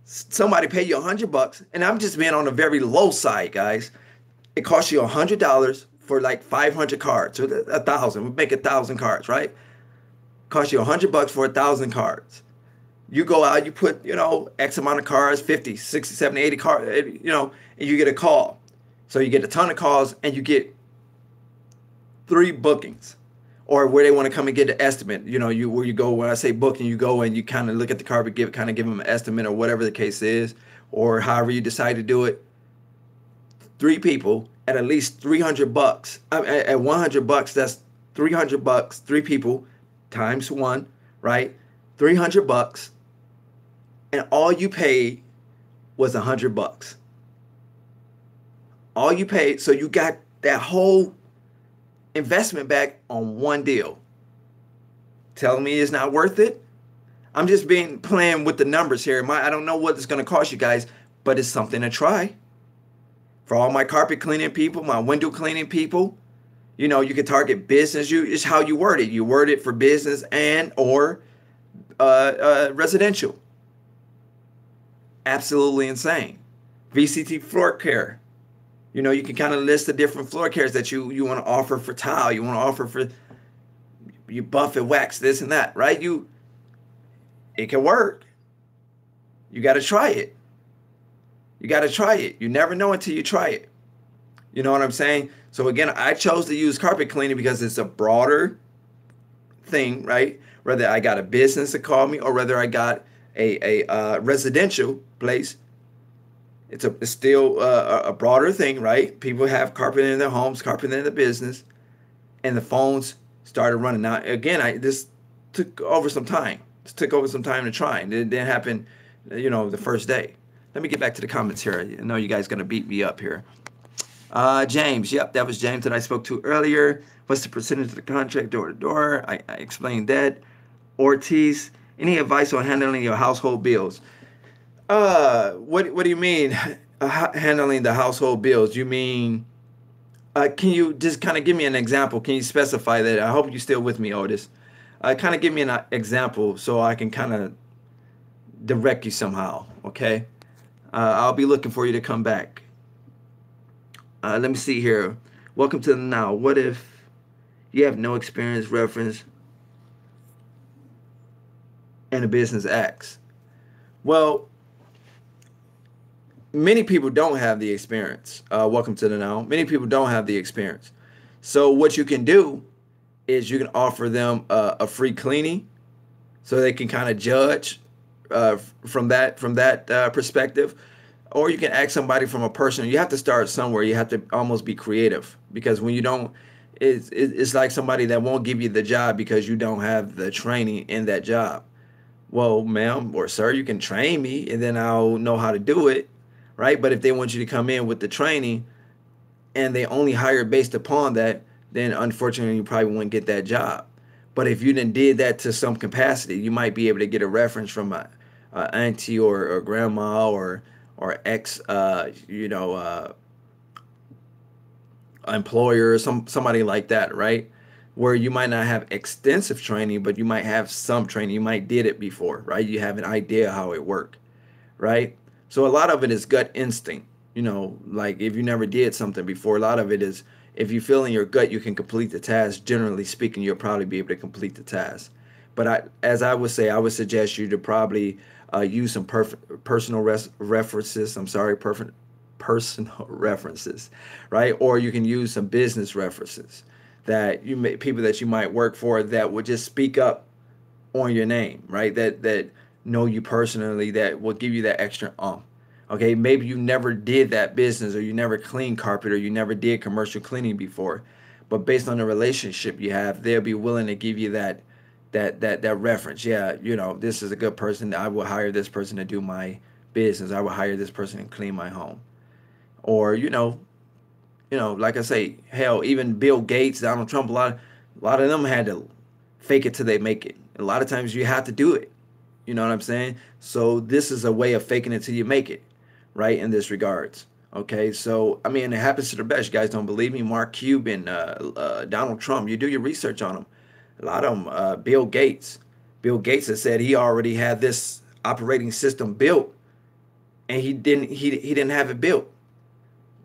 somebody pay you $100, and I'm just being on the very low side, guys. It costs you $100 for like 500 cards, or 1,000. We make 1,000 cards, right? Cost you $100 for 1,000 cards. You go out, you put, X amount of cards, 50, 60, 70, 80 cards, and you get a call. So you get a ton of calls and you get 3 bookings, or where they want to come and get an estimate. Where you go, when I say booking, you go and you kind of look at the card, but give them an estimate or whatever the case is, or however you decide to do it. three people at least 300 bucks. At 100 bucks, that's 300 bucks. Three people times one, right? 300 bucks. And all you paid was 100 bucks. All you paid. So you got that whole investment back on one deal. Telling me it's not worth it? I'm just playing with the numbers here. I don't know what it's going to cost you guys, but it's something to try. For all my carpet cleaning people, my window cleaning people, you know, you can target business. It's how you word it. You word it for business and or residential. Absolutely insane. VCT floor care. You know, you can kind of list the different floor cares that you want to offer for tile. You want to offer for you buff and wax this and that, right? It can work. You got to try it. You got to try it. You never know until you try it. You know what I'm saying? So again, I chose to use carpet cleaning because it's a broader thing, right? Whether I got a business to call me or whether I got a residential place, it's still a broader thing, right? People have carpet in their homes, carpet in their business, and the phones started running. Now, again, this took over some time. It took over some time to try. It didn't happen, you know, the first day. Let me get back to the comments here. I know you guys going to beat me up here. James, yep, that was James that I spoke to earlier. What's the percentage of the contract door to door? I explained that. Ortiz, any advice on handling your household bills? What do you mean handling the household bills? You mean, can you just kind of give me an example? Can you specify that? I hope you're still with me, Otis. Kind of give me an example so I can kind of direct you somehow, okay? I'll be looking for you to come back. Let me see here. Welcome to the now. What if you have no experience reference and a business acts? Well, many people don't have the experience. Welcome to the now. Many people don't have the experience. So what you can do is you can offer them a free cleaning so they can kind of judge from that perspective. Or you can ask somebody from a person. You have to start somewhere. You have to almost be creative, because when you don't, it's like somebody that won't give you the job because you don't have the training in that job. Well, ma'am or sir, you can train me and then I'll know how to do it, right? But if they want you to come in with the training and they only hire based upon that, then unfortunately you probably won't get that job. But if you then did that to some capacity, you might be able to get a reference from a auntie or grandma or ex employer or somebody like that, right? Where you might not have extensive training, but you might have some training. You might did it before, right? You have an idea how it worked, right? So a lot of it is gut instinct. You know, like if you never did something before, a lot of it is if you feel in your gut you can complete the task, generally speaking, you'll probably be able to complete the task. But as I would say, I would suggest you to probably use some personal references. I'm sorry, personal references, right? Or you can use some business references that people that you might work for that would just speak up on your name, right? That know you personally, that will give you that extra Okay, maybe you never did that business, or you never cleaned carpet, or you never did commercial cleaning before, but based on the relationship you have, they'll be willing to give you that reference. Yeah, you know, this is a good person. I will hire this person to do my business. I will hire this person to clean my home. Or you know, like I say, hell, even Bill Gates, Donald Trump, a lot of them had to fake it till they make it. A lot of times you have to do it. You know what I'm saying? So this is a way of faking it till you make it, right? In this regards. Okay, so I mean, it happens to the best. You guys don't believe me? Mark Cuban, Donald Trump. You do your research on them. A lot of them. Bill Gates. Bill Gates has said he already had this operating system built, and he didn't have it built,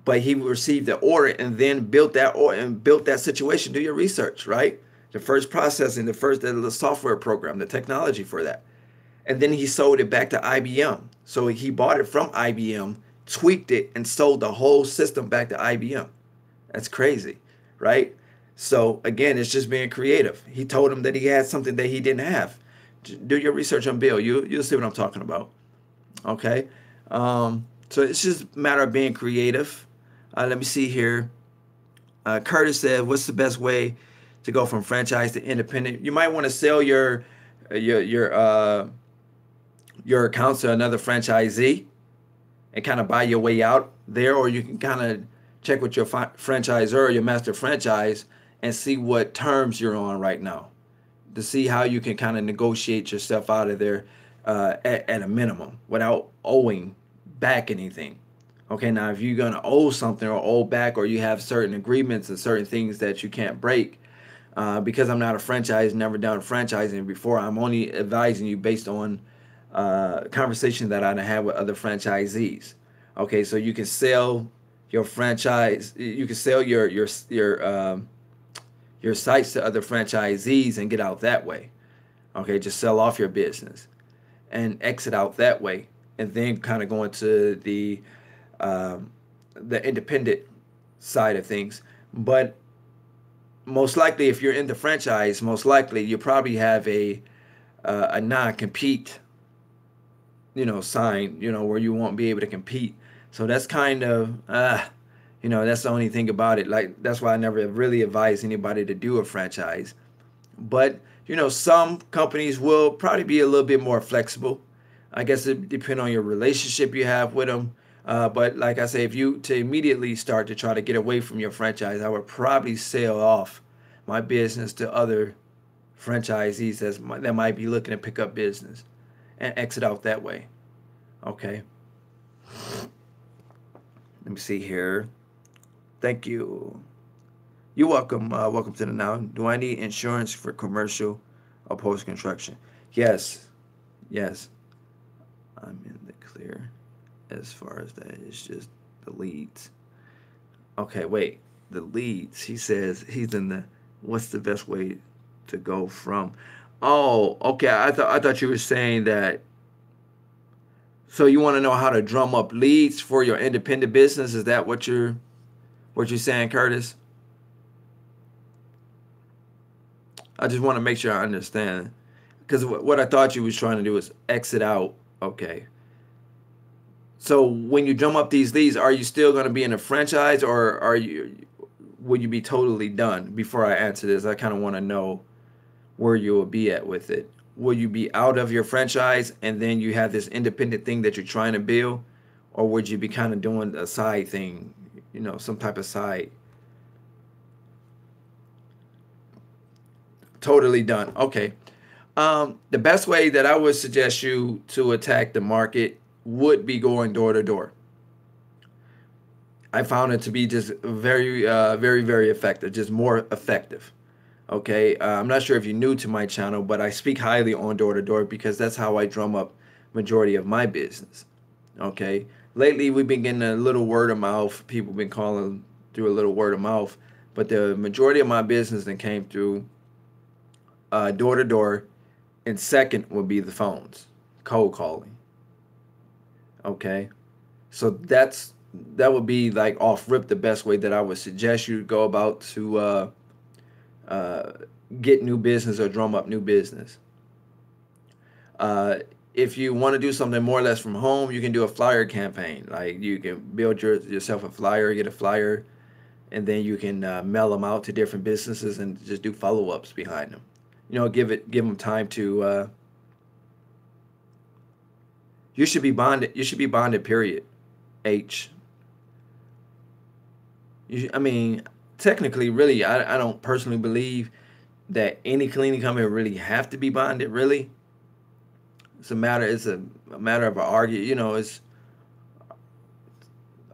but he received the order and then built that order and built that situation. Do your research, right? The first processing, the software program, the technology for that. And then he sold it back to IBM. So he bought it from IBM, tweaked it, and sold the whole system back to IBM. That's crazy, right? So again, it's just being creative. He told him that he had something that he didn't have. Do your research on Bill. You'll see what I'm talking about. Okay. So it's just a matter of being creative. Let me see here. Curtis said, "What's the best way to go from franchise to independent?" You might want to sell your your uh, your accounts to another franchisee and kind of buy your way out there, or you can kind of check with your franchisor, your master franchise, and see what terms you're on right now to see how you can kind of negotiate yourself out of there at a minimum without owing back anything. Okay, now if you're gonna owe something or owe back, or you have certain agreements and certain things that you can't break, because I'm not a franchise, never done franchising before, I'm only advising you based on conversation that I had with other franchisees. Okay, so you can sell your franchise, you can sell your sites to other franchisees and get out that way. Okay, just sell off your business and exit out that way, and then kind of go into the independent side of things. But most likely, if you're in the franchise, most likely you probably have a non-compete, sign, where you won't be able to compete. So that's kind of that's the only thing about it. Like, that's why I never really advise anybody to do a franchise. But some companies will probably be a little bit more flexible. I guess it depends on your relationship you have with them. But like I say, if you to immediately start to try to get away from your franchise, I would probably sell off my business to other franchisees that might be looking to pick up business and exit out that way. Okay. Let me see here. Thank you. You're welcome. Welcome to the Now. Do I need insurance for commercial or post construction? Yes. Yes. I'm in the clear as far as that. It's just the leads. Okay, wait. The leads. He says he's in the. What's the best way to go from? Oh, okay. I thought you were saying that. So you want to know how to drum up leads for your independent business? Is that what you're saying, Curtis? I just want to make sure I understand, because what I thought you was trying to do is exit out. Okay. So when you drum up these leads, are you still going to be in a franchise, or will you be totally done? Before I answer this, I kind of want to know where you will be at with it. Will you be out of your franchise and then you have this independent thing that you're trying to build, or would you be kind of doing a side thing, some type of side? Totally done. Okay. The best way that I would suggest you to attack the market would be going door to door. I found it to be just very, very, very effective, just more effective. Okay. I'm not sure if you're new to my channel, but I speak highly on door to door because that's how I drum up majority of my business. Okay. Lately, we've been getting a little word of mouth. People been calling through a little word of mouth, but the majority of my business then came through door to door, and second would be the phones, cold calling. Okay, so that would be like off rip the best way that I would suggest you go about to uh, get new business or drum up new business. If you want to do something more or less from home, you can do a flyer campaign. Like, you can build yourself a flyer, get a flyer, and then you can mail them out to different businesses and just do follow-ups behind them. Give them time to. You should be bonded. You should be bonded. Period. H. I mean, technically, really, I don't personally believe that any cleaning company really have to be bonded. Really, it's a matter. It's a matter of an argument. It's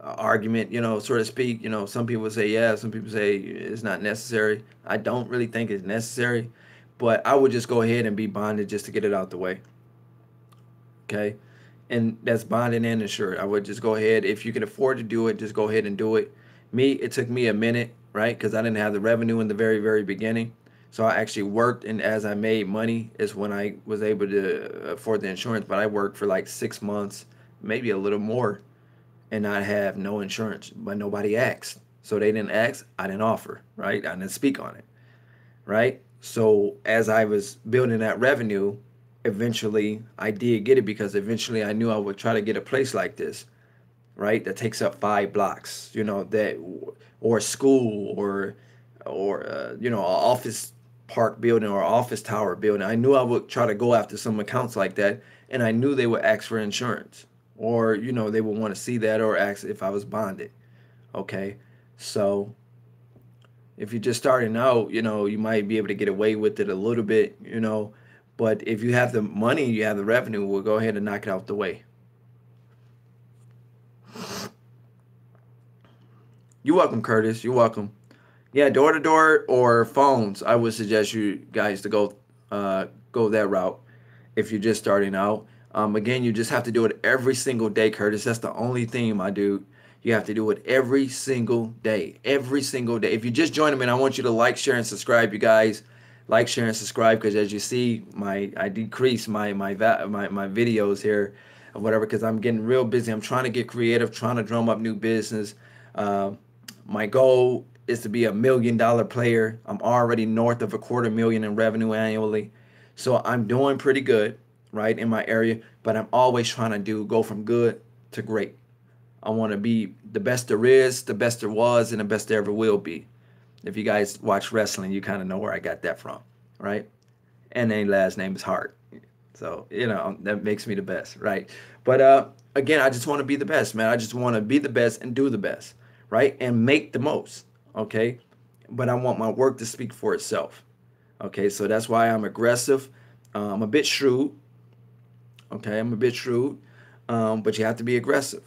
an argument. So to speak. Some people say yeah. Some people say it's not necessary. I don't really think it's necessary, but I would just go ahead and be bonded just to get it out the way. Okay. And that's bonded and insured. I would just go ahead. If you can afford to do it, just go ahead and do it. It took me a minute, right? Because I didn't have the revenue in the very, very beginning. So I actually worked, and as I made money is when I was able to afford the insurance. But I worked for like 6 months, maybe a little more, and I have no insurance. But nobody asked. So they didn't ask, I didn't offer, right? I didn't speak on it, right? So as I was building that revenue, eventually I did get it, because eventually I knew I would try to get a place like this. right? That takes up 5 blocks, that, or a school, or an office park building or office tower building. I knew I would try to go after some accounts like that, and I knew they would ask for insurance, or they would want to see that or ask if I was bonded. Okay, so if you're just starting out, you might be able to get away with it a little bit, but if you have the money, you have the revenue, we'll go ahead and knock it out the way. You're welcome, Curtis. You're welcome. Yeah, door to door or phones. I would suggest you guys to go that route if you're just starting out. Again, you just have to do it every single day, Curtis. That's the only thing, my dude. You have to do it every single day. Every single day. If you just joined me, I want you to like, share, and subscribe, you guys. Like, share, and subscribe, because as you see, I decrease my videos here or whatever, because I'm getting real busy. I'm trying to get creative, trying to drum up new business. My goal is to be $1 million player. I'm already north of $250,000 in revenue annually. So I'm doing pretty good, right, in my area, but I'm always trying to go from good to great. I want to be the best there is, the best there was, and the best there ever will be. If you guys watch wrestling, you kind of know where I got that from, right? And then last name is Hart. So, that makes me the best, right? But again, I just want to be the best, man. I just want to be the best and do the best, right? And make the most, okay? But I want my work to speak for itself, okay? So that's why I'm aggressive. I'm a bit shrewd, okay? I'm a bit shrewd, but you have to be aggressive.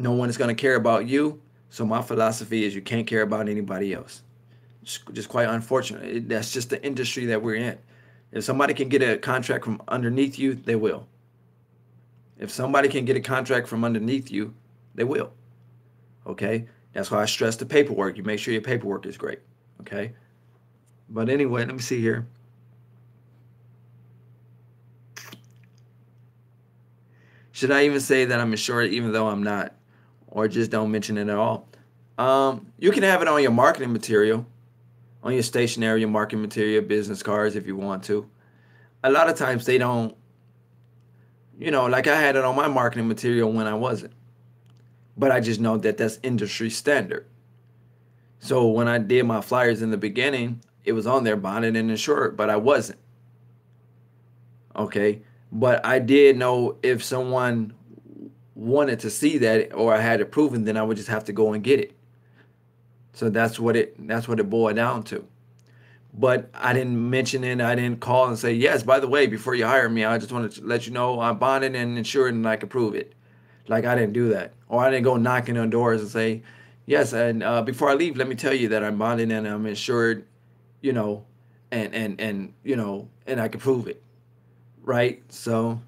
No one is going to care about you. So my philosophy is you can't care about anybody else. Just quite unfortunate. That's just the industry that we're in. If somebody can get a contract from underneath you, they will. If somebody can get a contract from underneath you, they will. Okay? That's why I stress the paperwork. You make sure your paperwork is great. Okay? But anyway, let me see here. Should I even say that I'm insured even though I'm not? Or just don't mention it at all? You can have it on your marketing material, on your stationery, your marketing material, business cards if you want to. A lot of times they don't, like I had it on my marketing material when I wasn't. But I just know that that's industry standard. So when I did my flyers in the beginning, it was on there bonded and insured, but I wasn't. Okay? But I did know if someone wanted to see that or I had it proven, then I would just have to go and get it. So that's what it boiled down to. But I didn't mention it. I didn't call and say, yes, by the way, before you hire me, I just wanted to let you know I'm bonded and insured and I can prove it. Like, I didn't do that. Or I didn't go knocking on doors and say, yes, and before I leave, let me tell you that I'm bonded and I'm insured, and I can prove it. Right? So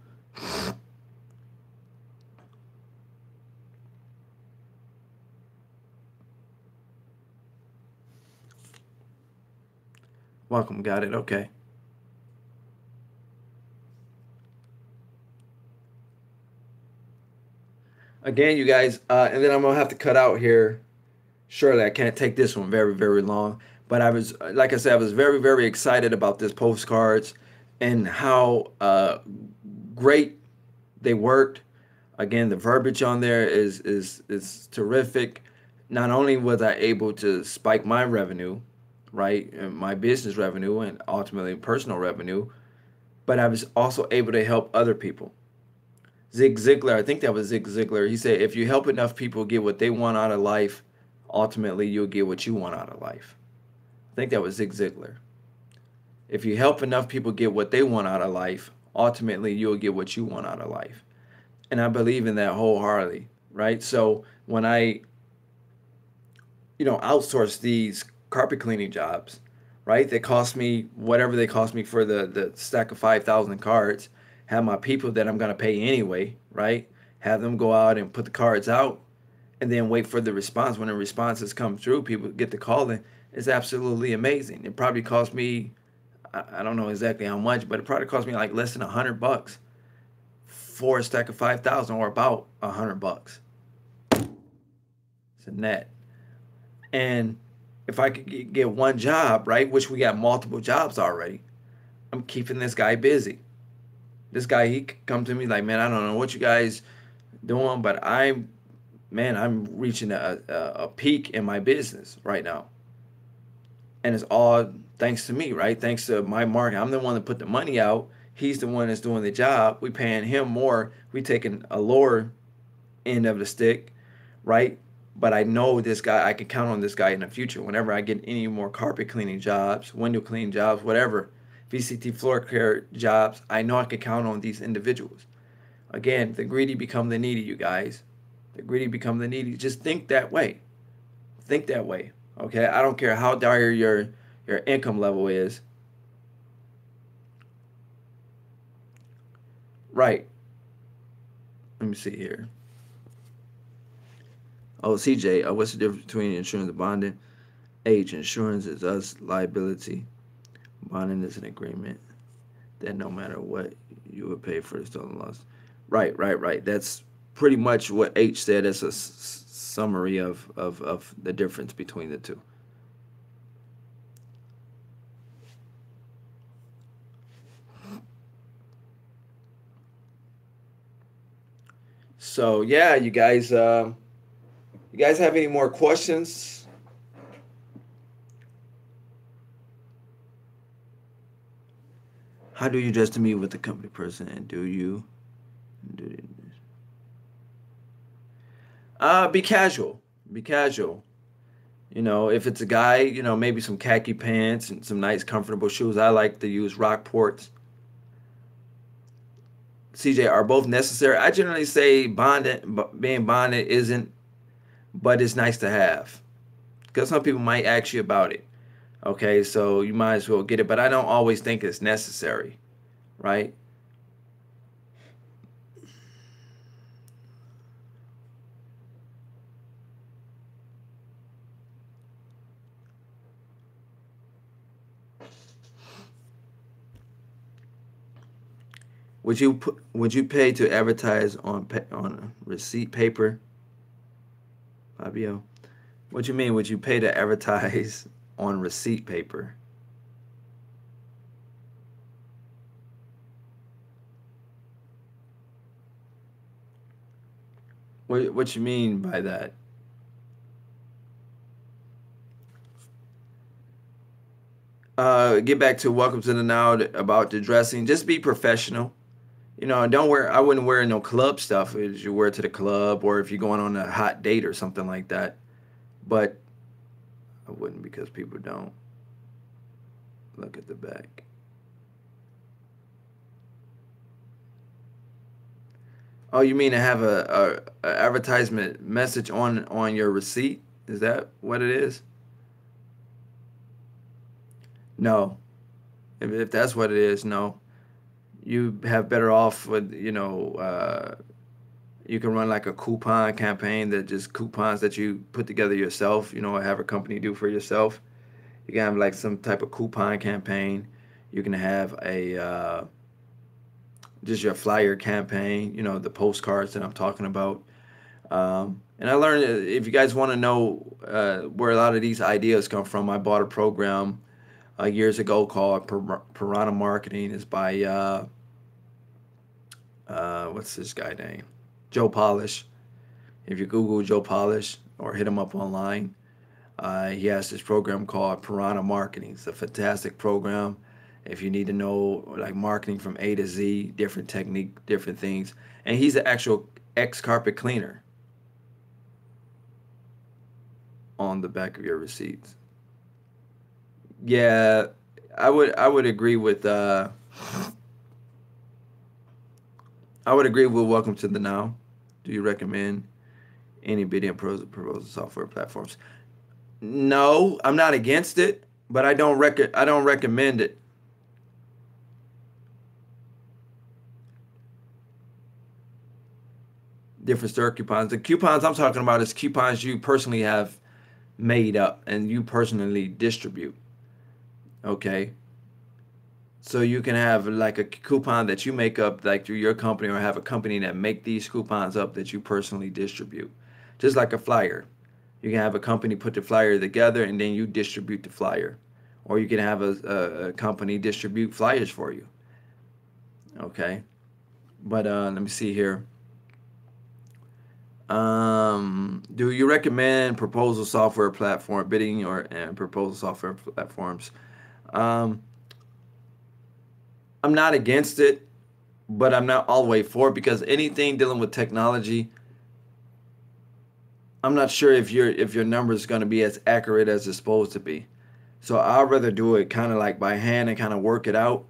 welcome, got it. Okay. Again, you guys, and then I'm gonna have to cut out here. Surely I can't take this one very, very long. But I was, like I said, I was very, very excited about this postcards and how great they worked. Again, the verbiage on there is terrific. Not only was I able to spike my revenue, right, and my business revenue and ultimately personal revenue, but I was also able to help other people. Zig Ziglar, I think that was Zig Ziglar. He said, if you help enough people get what they want out of life, ultimately you'll get what you want out of life. I think that was Zig Ziglar. If you help enough people get what they want out of life, ultimately you'll get what you want out of life. And I believe in that wholeheartedly, right? So when I, outsource these carpet cleaning jobs, right? They cost me whatever they cost me for the stack of 5,000 cards. Have my people that I'm going to pay anyway, right? Have them go out and put the cards out and then wait for the response. When the responses come through, people get the calling. It's absolutely amazing. It probably cost me, I don't know exactly how much, but it probably cost me like less than $100 for a stack of 5,000, or about $100. It's a net. And if I could get one job, right, which we got multiple jobs already, I'm keeping this guy busy. This guy, he come to me like, man, I don't know what you guys doing, but I'm reaching a peak in my business right now. And it's all thanks to me, right? Thanks to my market. I'm the one that put the money out. He's the one that's doing the job. We paying him more. We taking a lower end of the stick, right? But I know this guy, I can count on this guy in the future. Whenever I get any more carpet cleaning jobs, window cleaning jobs, whatever, VCT floor care jobs, I know I can count on these individuals. Again, the greedy become the needy, you guys. The greedy become the needy. Just think that way. Think that way. Okay? I don't care how dire your income level is. Right. Let me see here. Oh, CJ, what's the difference between insurance and bonding? H, insurance is us liability. Bonding is an agreement that no matter what, you would pay for the stolen loss. Right, right, right. That's pretty much what H said. That's a summary of the difference between the two. So yeah, you guys have any more questions? How do you dress to meet with the company person, and do you do? Be casual. Be casual. You know, if it's a guy, maybe some khaki pants and some nice comfortable shoes. I like to use Rockports. CJ, are both necessary? I generally say being bonded isn't, but it's nice to have because some people might ask you about it. Okay, so you might as well get it, but I don't always think it's necessary, right? Would you pay to advertise on receipt paper, Fabio? What you mean? Would you pay to advertise on receipt paper? What you mean by that? Get back to welcome to the now about the dressing. Just be professional. Don't wear. I wouldn't wear no club stuff as you wear to the club, or if you're going on a hot date or something like that. But I wouldn't because people don't look at the back. Oh, you mean to have a advertisement message on your receipt? Is that what it is? No. If that's what it is, no. You have better off with you can run like a coupon campaign that just coupons that you put together yourself. Or have a company do for yourself. You can have like some type of coupon campaign. You can have a just your flyer campaign. The postcards that I'm talking about. And I learned if you guys want to know where a lot of these ideas come from, I bought a program years ago called Piranha Marketing. It's by what's this guy name? Joe Polish. If you Google Joe Polish or hit him up online, he has this program called Piranha Marketing. It's a fantastic program. If you need to know like marketing from A to Z, different technique, different things, and he's an actual ex carpet cleaner on the back of your receipts. Yeah, I would agree with I would agree with Welcome to the Now. Do you recommend any bidding proposal software platforms? No, I'm not against it, but I don't recommend it. Different store coupons. The coupons I'm talking about is coupons you personally have made up and you personally distribute. Okay. So you can have like a coupon that you make up like through your company or have a company that make these coupons up that you personally distribute. Just like a flyer. You can have a company put the flyer together and then you distribute the flyer. Or you can have a company distribute flyers for you. Okay. But let me see here. Do you recommend proposal software platform bidding or and proposal software platforms? Um, I'm not against it, but I'm not all the way for it because anything dealing with technology, I'm not sure if your number is going to be as accurate as it's supposed to be. So I'd rather do it kind of like by hand and kind of work it out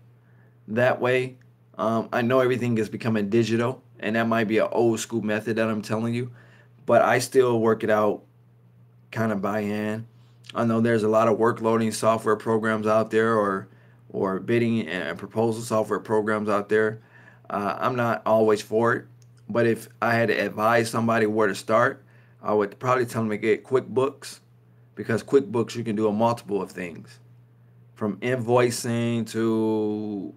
that way. I know everything is becoming digital, and that might be an old school method that I'm telling you, but I still work it out kind of by hand. I know there's a lot of work loading software programs out there, or bidding and proposal software programs out there. I'm not always for it, but if I had to advise somebody where to start, I would probably tell them to get QuickBooks because QuickBooks you can do a multiple of things from invoicing to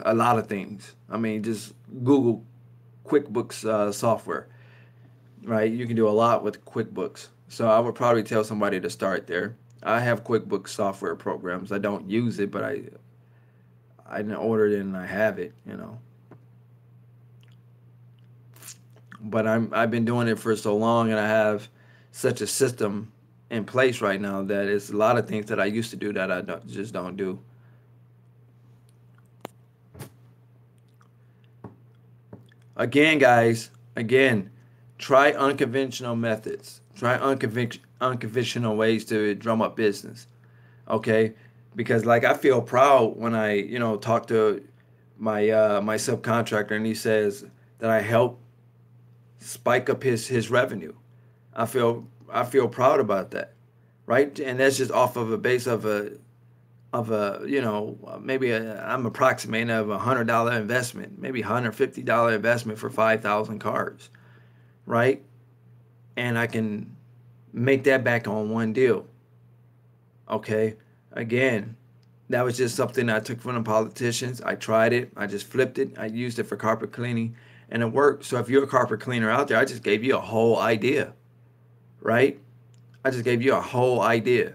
a lot of things. I mean, just Google QuickBooks software, right? You can do a lot with QuickBooks. So I would probably tell somebody to start there. I have QuickBooks software programs. I don't use it, but I ordered it and I have it, you know. But I've been doing it for so long and I have such a system in place right now that it's a lot of things that I used to do that just don't do. Again, guys, again, try unconventional methods. Try unconventional ways to drum up business. Okay? Because like I feel proud when I, talk to my subcontractor and he says that I help spike up his revenue. I feel proud about that, right? And that's just off of a base of a maybe I'm approximating of $100 investment, maybe $150 investment for 5,000 cars, right? And I can make that back on one deal. Okay, again, that was just something I took from the politicians. I tried it. I just flipped it. I used it for carpet cleaning, and it worked. So if you're a carpet cleaner out there, I just gave you a whole idea, right? I just gave you a whole idea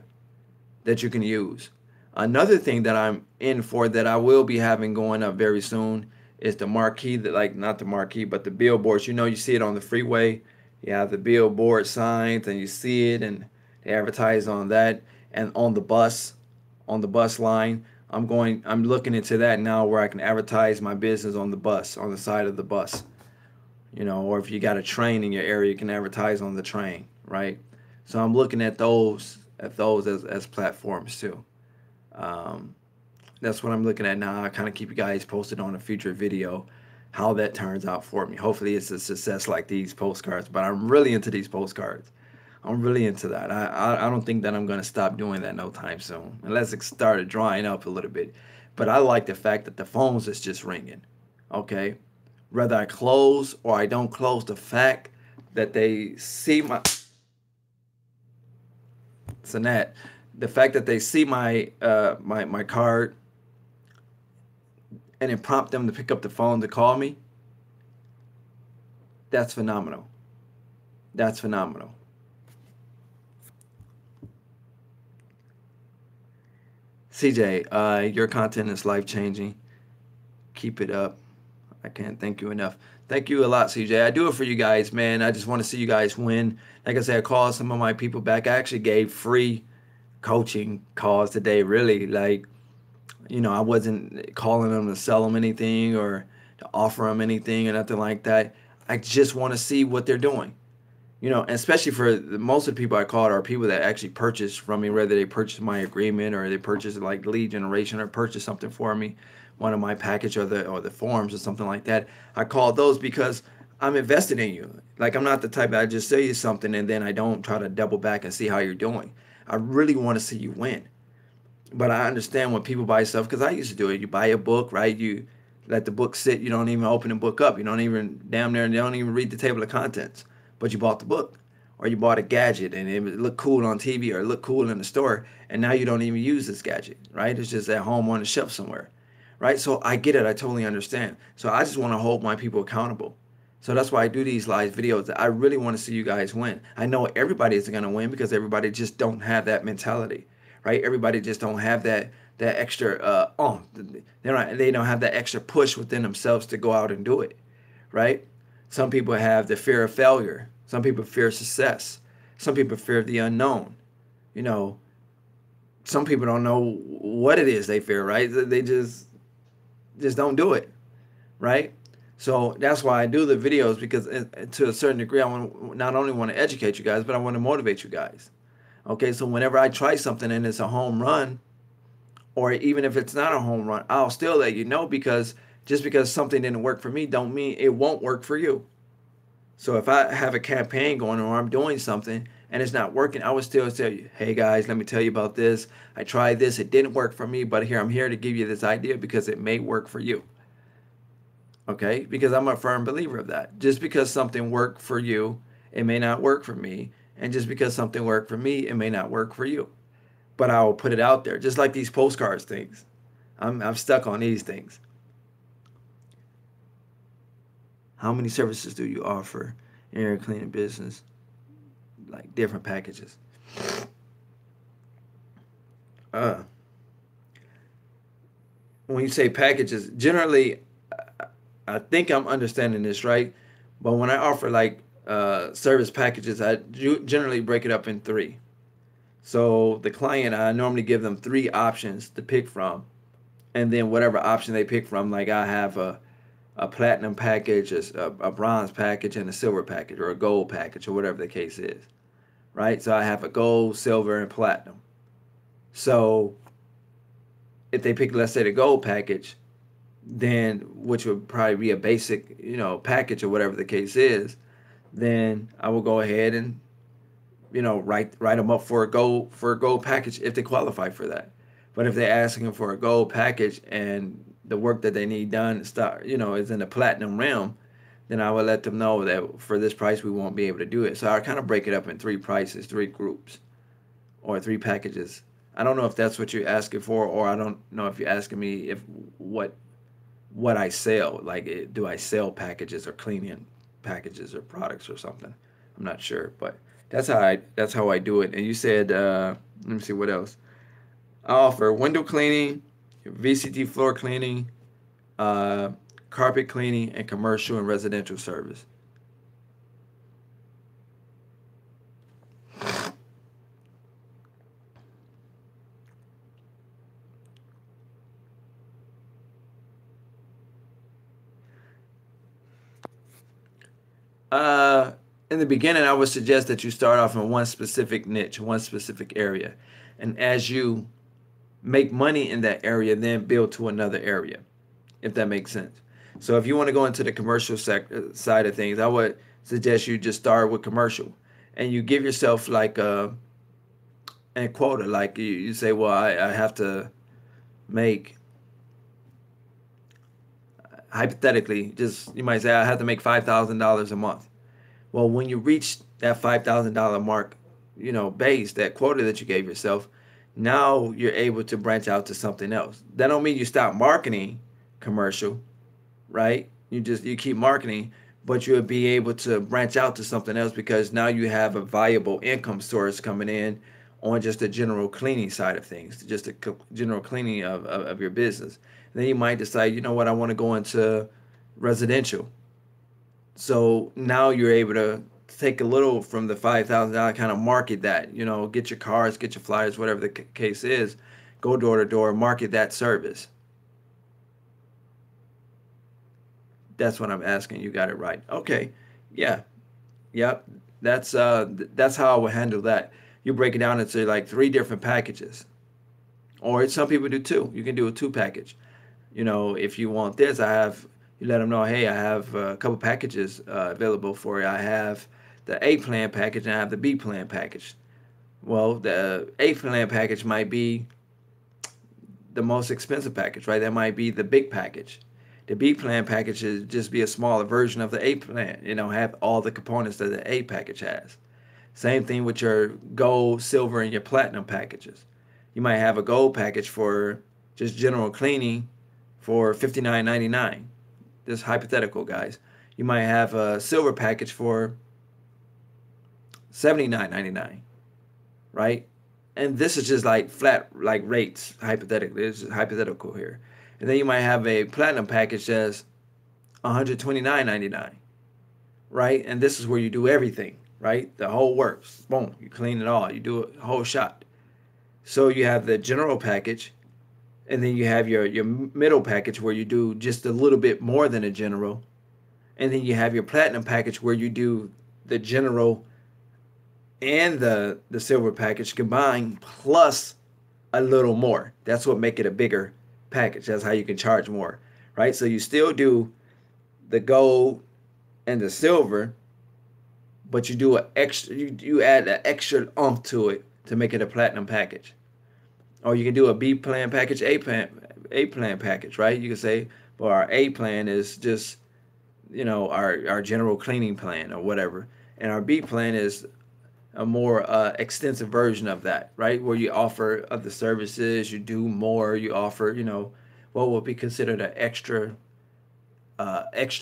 that you can use. Another thing that I'm in for that I will be having going up very soon is the marquee, that like not the marquee, but the billboards. You see it on the freeway. You have the billboard signs and you see it and they advertise on that and on the bus line. I'm looking into that now where I can advertise my business on the bus, on the side of the bus. Or if you got a train in your area, you can advertise on the train, right? So I'm looking at those as platforms too. Um, that's what I'm looking at now. I kind of keep you guys posted on a future video how that turns out for me. Hopefully it's a success like these postcards, but I'm really into these postcards. I'm really into that. I don't think that I'm going to stop doing that no time soon, unless it started drying up a little bit. But I like the fact that the phones is just ringing. Okay, whether I close or I don't close, the fact that they see my so that the fact that they see my card and it prompt them to pick up the phone to call me, that's phenomenal. That's phenomenal. CJ, your content is life changing. Keep it up. I can't thank you enough. Thank you a lot, CJ. I do it for you guys, man. I just want to see you guys win. Like I said, I called some of my people back. I actually gave free coaching calls today, really. Like, I wasn't calling them to sell them anything or to offer them anything or nothing like that. I just want to see what they're doing. And especially for most of the people I called are people that actually purchase from me, whether they purchase my agreement or they purchase like lead generation or purchase something for me, one of my package or the forms or something like that. I called those because I'm invested in you. Like I'm not the type that I just say you something and then I don't try to double back and see how you're doing. I really want to see you win. But I understand when people buy stuff because I used to do it. You buy a book, right? You let the book sit. You don't even open the book up. You don't even you don't even read the table of contents. But you bought the book, or you bought a gadget and it looked cool on TV or it looked cool in the store, and now you don't even use this gadget, right? It's just at home on the shelf somewhere, right? So I get it. I totally understand. So I just want to hold my people accountable. So that's why I do these live videos. I really want to see you guys win. I know everybody isn't going to win because everybody just don't have that mentality, right? Everybody just don't have that extra they don't have that extra push within themselves to go out and do it, right? Some people have the fear of failure. Some people fear success. Some people fear the unknown. You know, some people don't know what it is they fear, right? They just don't do it, right? So that's why I do the videos, because to a certain degree, I want not only want to educate you guys, but I want to motivate you guys. Okay, so whenever I try something and it's a home run, or even if it's not a home run, I'll still let you know, because just because something didn't work for me don't mean it won't work for you. So if I have a campaign going on or I'm doing something and it's not working, I would still tell you, hey guys, let me tell you about this. I tried this, it didn't work for me, but here I'm here to give you this idea because it may work for you. Okay? Because I'm a firm believer of that. Just because something worked for you, it may not work for me. And just because something worked for me, it may not work for you. But I will put it out there, just like these postcards things. I'm stuck on these things. How many services do you offer in your cleaning business? Like different packages. Uh, when you say packages, generally, I think I'm understanding this right, but when I offer like service packages, I generally break it up in three. So the client, I normally give them three options to pick from, and then whatever option they pick from, like I have a platinum package, a bronze package, and a silver package, or a gold package, or whatever the case is, right? So I have a gold, silver, and platinum. So if they pick, let's say, the gold package, then which would probably be a basic, package or whatever the case is, then I will go ahead and write them up for a gold package if they qualify for that. But if they're asking for a gold package and the work that they need done is in the platinum realm, then I will let them know that for this price we won't be able to do it. So I kind of break it up in three prices, three groups, or three packages. I don't know if that's what you're asking for, or I don't know if you're asking me if what I sell. Like, do I sell packages or cleaning packages or products or something? I'm not sure, but that's how I do it. And you said, let me see what else. I offer window cleaning, VCT floor cleaning, uh, carpet cleaning, and commercial and residential service. Uh, in the beginning, I would suggest that you start off in one specific niche, one specific area. And as you make money in that area, then build to another area, if that makes sense. So if you want to go into the commercial side of things, I would suggest you just start with commercial, and you give yourself like a quota. Like you say, well, I have to make, hypothetically, just you might say I have to make $5,000 a month. Well, when you reach that $5,000 mark, base, that quota that you gave yourself, now you're able to branch out to something else. That don't mean you stop marketing commercial, right? You keep marketing, but you'll be able to branch out to something else, because now you have a viable income source coming in on just the general cleaning side of things, just the general cleaning of your business. And then you might decide, you know what, I want to go into residential. So now you're able to take a little from the $5,000, kind of market that, get your cards, get your flyers, whatever the case is, go door to door, market that service. That's what I'm asking. You got it right. Okay. Yeah. Yep. That's how I would handle that. You break it down into like three different packages. Or some people do two. You can do a two package. If you want this, you let them know, hey, I have a couple packages available for you. I have the A plan package and I have the B plan package. Well, the A plan package might be the most expensive package, right? That might be the big package. The B plan package is just be a smaller version of the A plan, have all the components that the A package has. Same thing with your gold, silver, and your platinum packages. You might have a gold package for just general cleaning for $59.99. This hypothetical, guys. You might have a silver package for $79.99, right? And this is just like flat, like rates, hypothetically. It's just hypothetical here. And then you might have a platinum package that's $129.99, right? And this is where you do everything, right? The whole works. Boom, you clean it all. You do a whole shot. So you have the general package, and then you have your middle package where you do just a little bit more than a general, and then you have your platinum package where you do the general and the silver package combined plus a little more. That's what make it a bigger package. That's how you can charge more, right? So you still do the gold and the silver, but you do an extra. You add an extra oomph to it to make it a platinum package. Or you can do a B plan package, A plan package, right? You can say, well, our A plan is just our general cleaning plan or whatever, and our B plan is a more extensive version of that, right? Where you offer other services, you do more, you offer, what would be considered an extra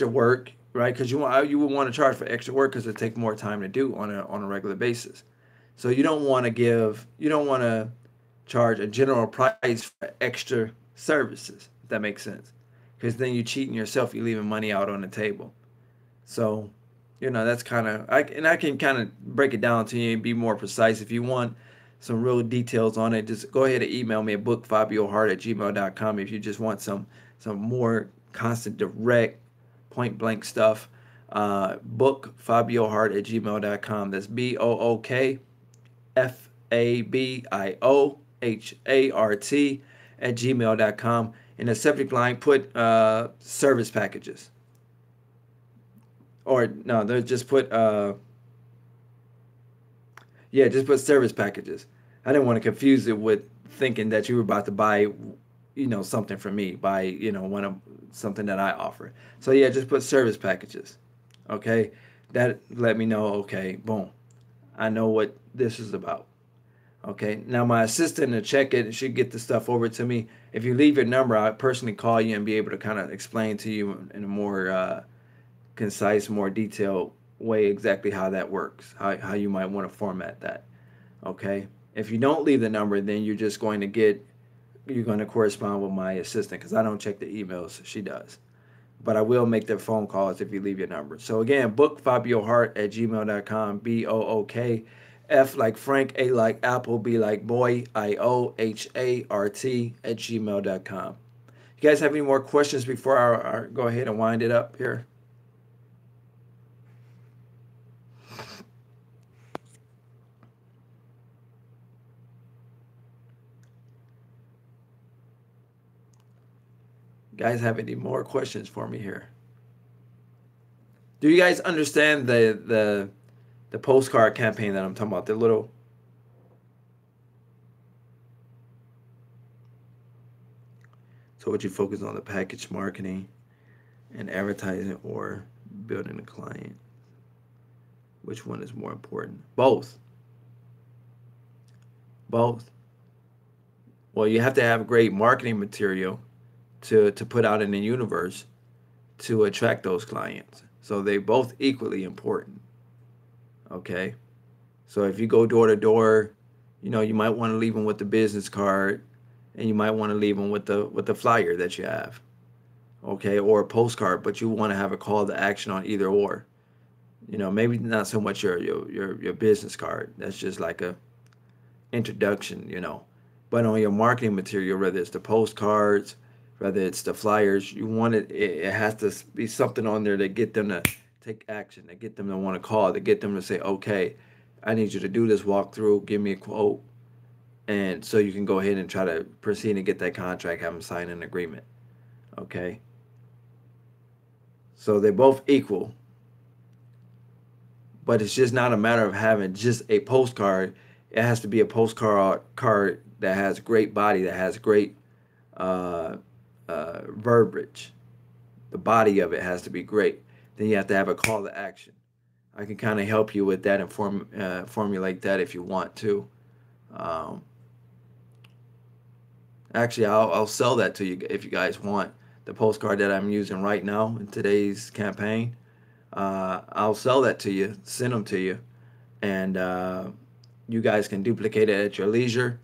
work, right? Because you would want to charge for extra work because it take more time to do on a regular basis. So you don't want to charge a general price for extra services. If that makes sense, because then you're cheating yourself. You're leaving money out on the table. So, that's kind of I can kind of break it down to you and be more precise if you want some real details on it. Just go ahead and email me at bookfabiohart@gmail.com if you just want some more constant, direct, point blank stuff. Bookfabiohart@gmail.com. That's BOOKFABIOHART In the subject line, put service packages. Or no, they just put just put service packages. I didn't want to confuse it with thinking that you were about to buy, something from me, buy, one of something that I offer. So yeah, just put service packages. Okay, that let me know. Okay, boom, I know what this is about. Okay, now my assistant to check it should get the stuff over to me. If you leave your number, I'll personally call you and be able to kind of explain to you in a more concise, more detailed way exactly how that works, how you might want to format that. Okay, if you don't leave the number, then you're going to correspond with my assistant because I don't check the emails, she does. But I will make the phone calls if you leave your number. So again, bookfabiohart@gmail.com. BOOKF like Frank, A like Apple, B like boy, IOHART@gmail.com. You guys have any more questions before I go ahead and wind it up here? Guys have any more questions for me here? Do you guys understand the postcard campaign that I'm talking about? The little So would you focus on the package marketing and advertising or building a client? Which one is more important? Both. Both. Well, you have to have great marketing material to put out in the universe to attract those clients. So they both equally important. Okay. So if you go door to door, you might want to leave them with the business card, and you might want to leave them with the flyer that you have. Okay, or a postcard, but you want to have a call to action on either or. Maybe not so much your business card. That's just like a introduction. But on your marketing material, whether it's the postcards, whether it's the flyers, you want it has to be something on there to get them to take action, to get them to want to call, to get them to say, okay, I need you to do this walkthrough, give me a quote, and so you can go ahead and try to proceed and get that contract, have them sign an agreement. Okay. So they're both equal, but it's just not a matter of having just a postcard. It has to be a postcard that has great body, that has great uh, verbiage. The body of it has to be great. Then you have to have a call to action. I can kind of help you with that and formulate that if you want to. Um, Actually, I'll sell that to you if you guys want. The postcard that I'm using right now in today's campaign, I'll sell that to you, send them to you, and you guys can duplicate it at your leisure.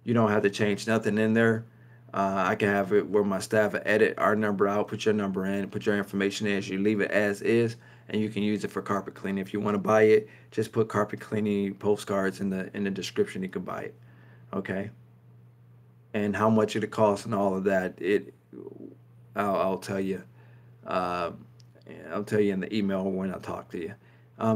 You don't have to change nothing in there. I can have it where my staff will edit our number out, put your number in, put your information in, as you leave it as is, and you can use it for carpet cleaning. If you want to buy it, just put carpet cleaning postcards in the description. You can buy it. Okay. And how much it costs and all of that, I'll tell you. Uh, I'll tell you in the email when I talk to you.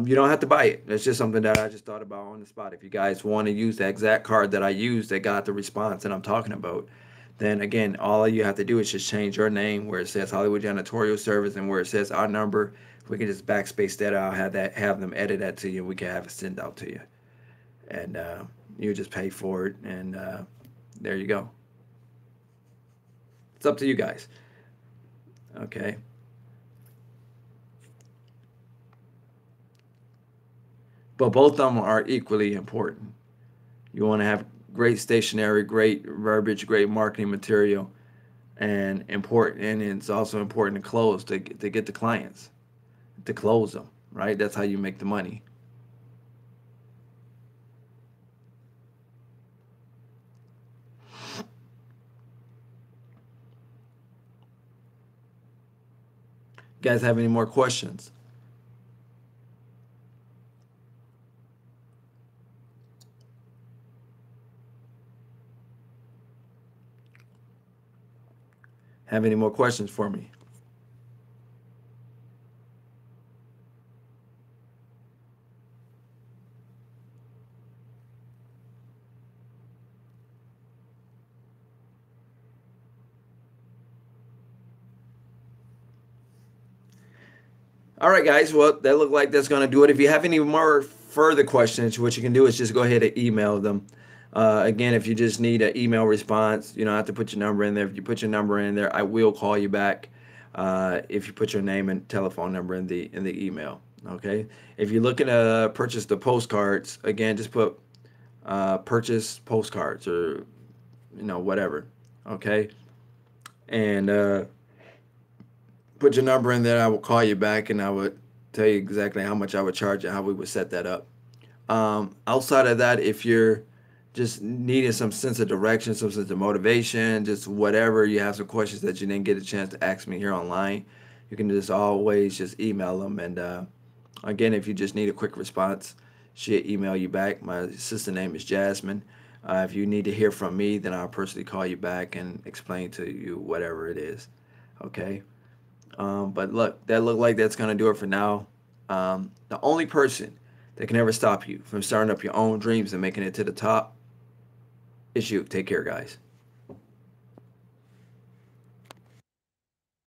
You don't have to buy it. It's just something that I just thought about on the spot. If you guys want to use the exact card that I used that got the response that I'm talking about, then again, all you have to do is just change your name where it says Hollywood Janitorial Service and where it says our number. We can just backspace that out, have them edit that to you. We can have it sent out to you, and you just pay for it, and there you go. It's up to you guys. Okay. But both of them are equally important. You want to have great stationery, great verbiage, great marketing material, and important. And it's also important to close to get the clients, to close them. Right? That's how you make the money. You guys have any more questions? Have any more questions for me? All right, guys. Well, that looked like that's going to do it. If you have any more further questions, what you can do is just go ahead and email them. Again, if you just need an email response, you don't have to put your number in there. If you put your number in there, I will call you back. If you put your name and telephone number in the email, okay. If you're looking to purchase the postcards, again, just put purchase postcards or whatever, okay, and put your number in there. I will call you back and I would tell you exactly how much I would charge and how we would set that up. Outside of that, if you're just needing some sense of direction, some sense of motivation, just whatever, you have some questions that you didn't get a chance to ask me here online, you can just always just email them. And again, if you just need a quick response, she'll email you back. My sister name is Jasmine. If you need to hear from me, then I'll personally call you back and explain to you whatever it is. Okay. But look, that looked like that's going to do it for now. The only person that can ever stop you from starting up your own dreams and making it to the top is you. Take care, guys.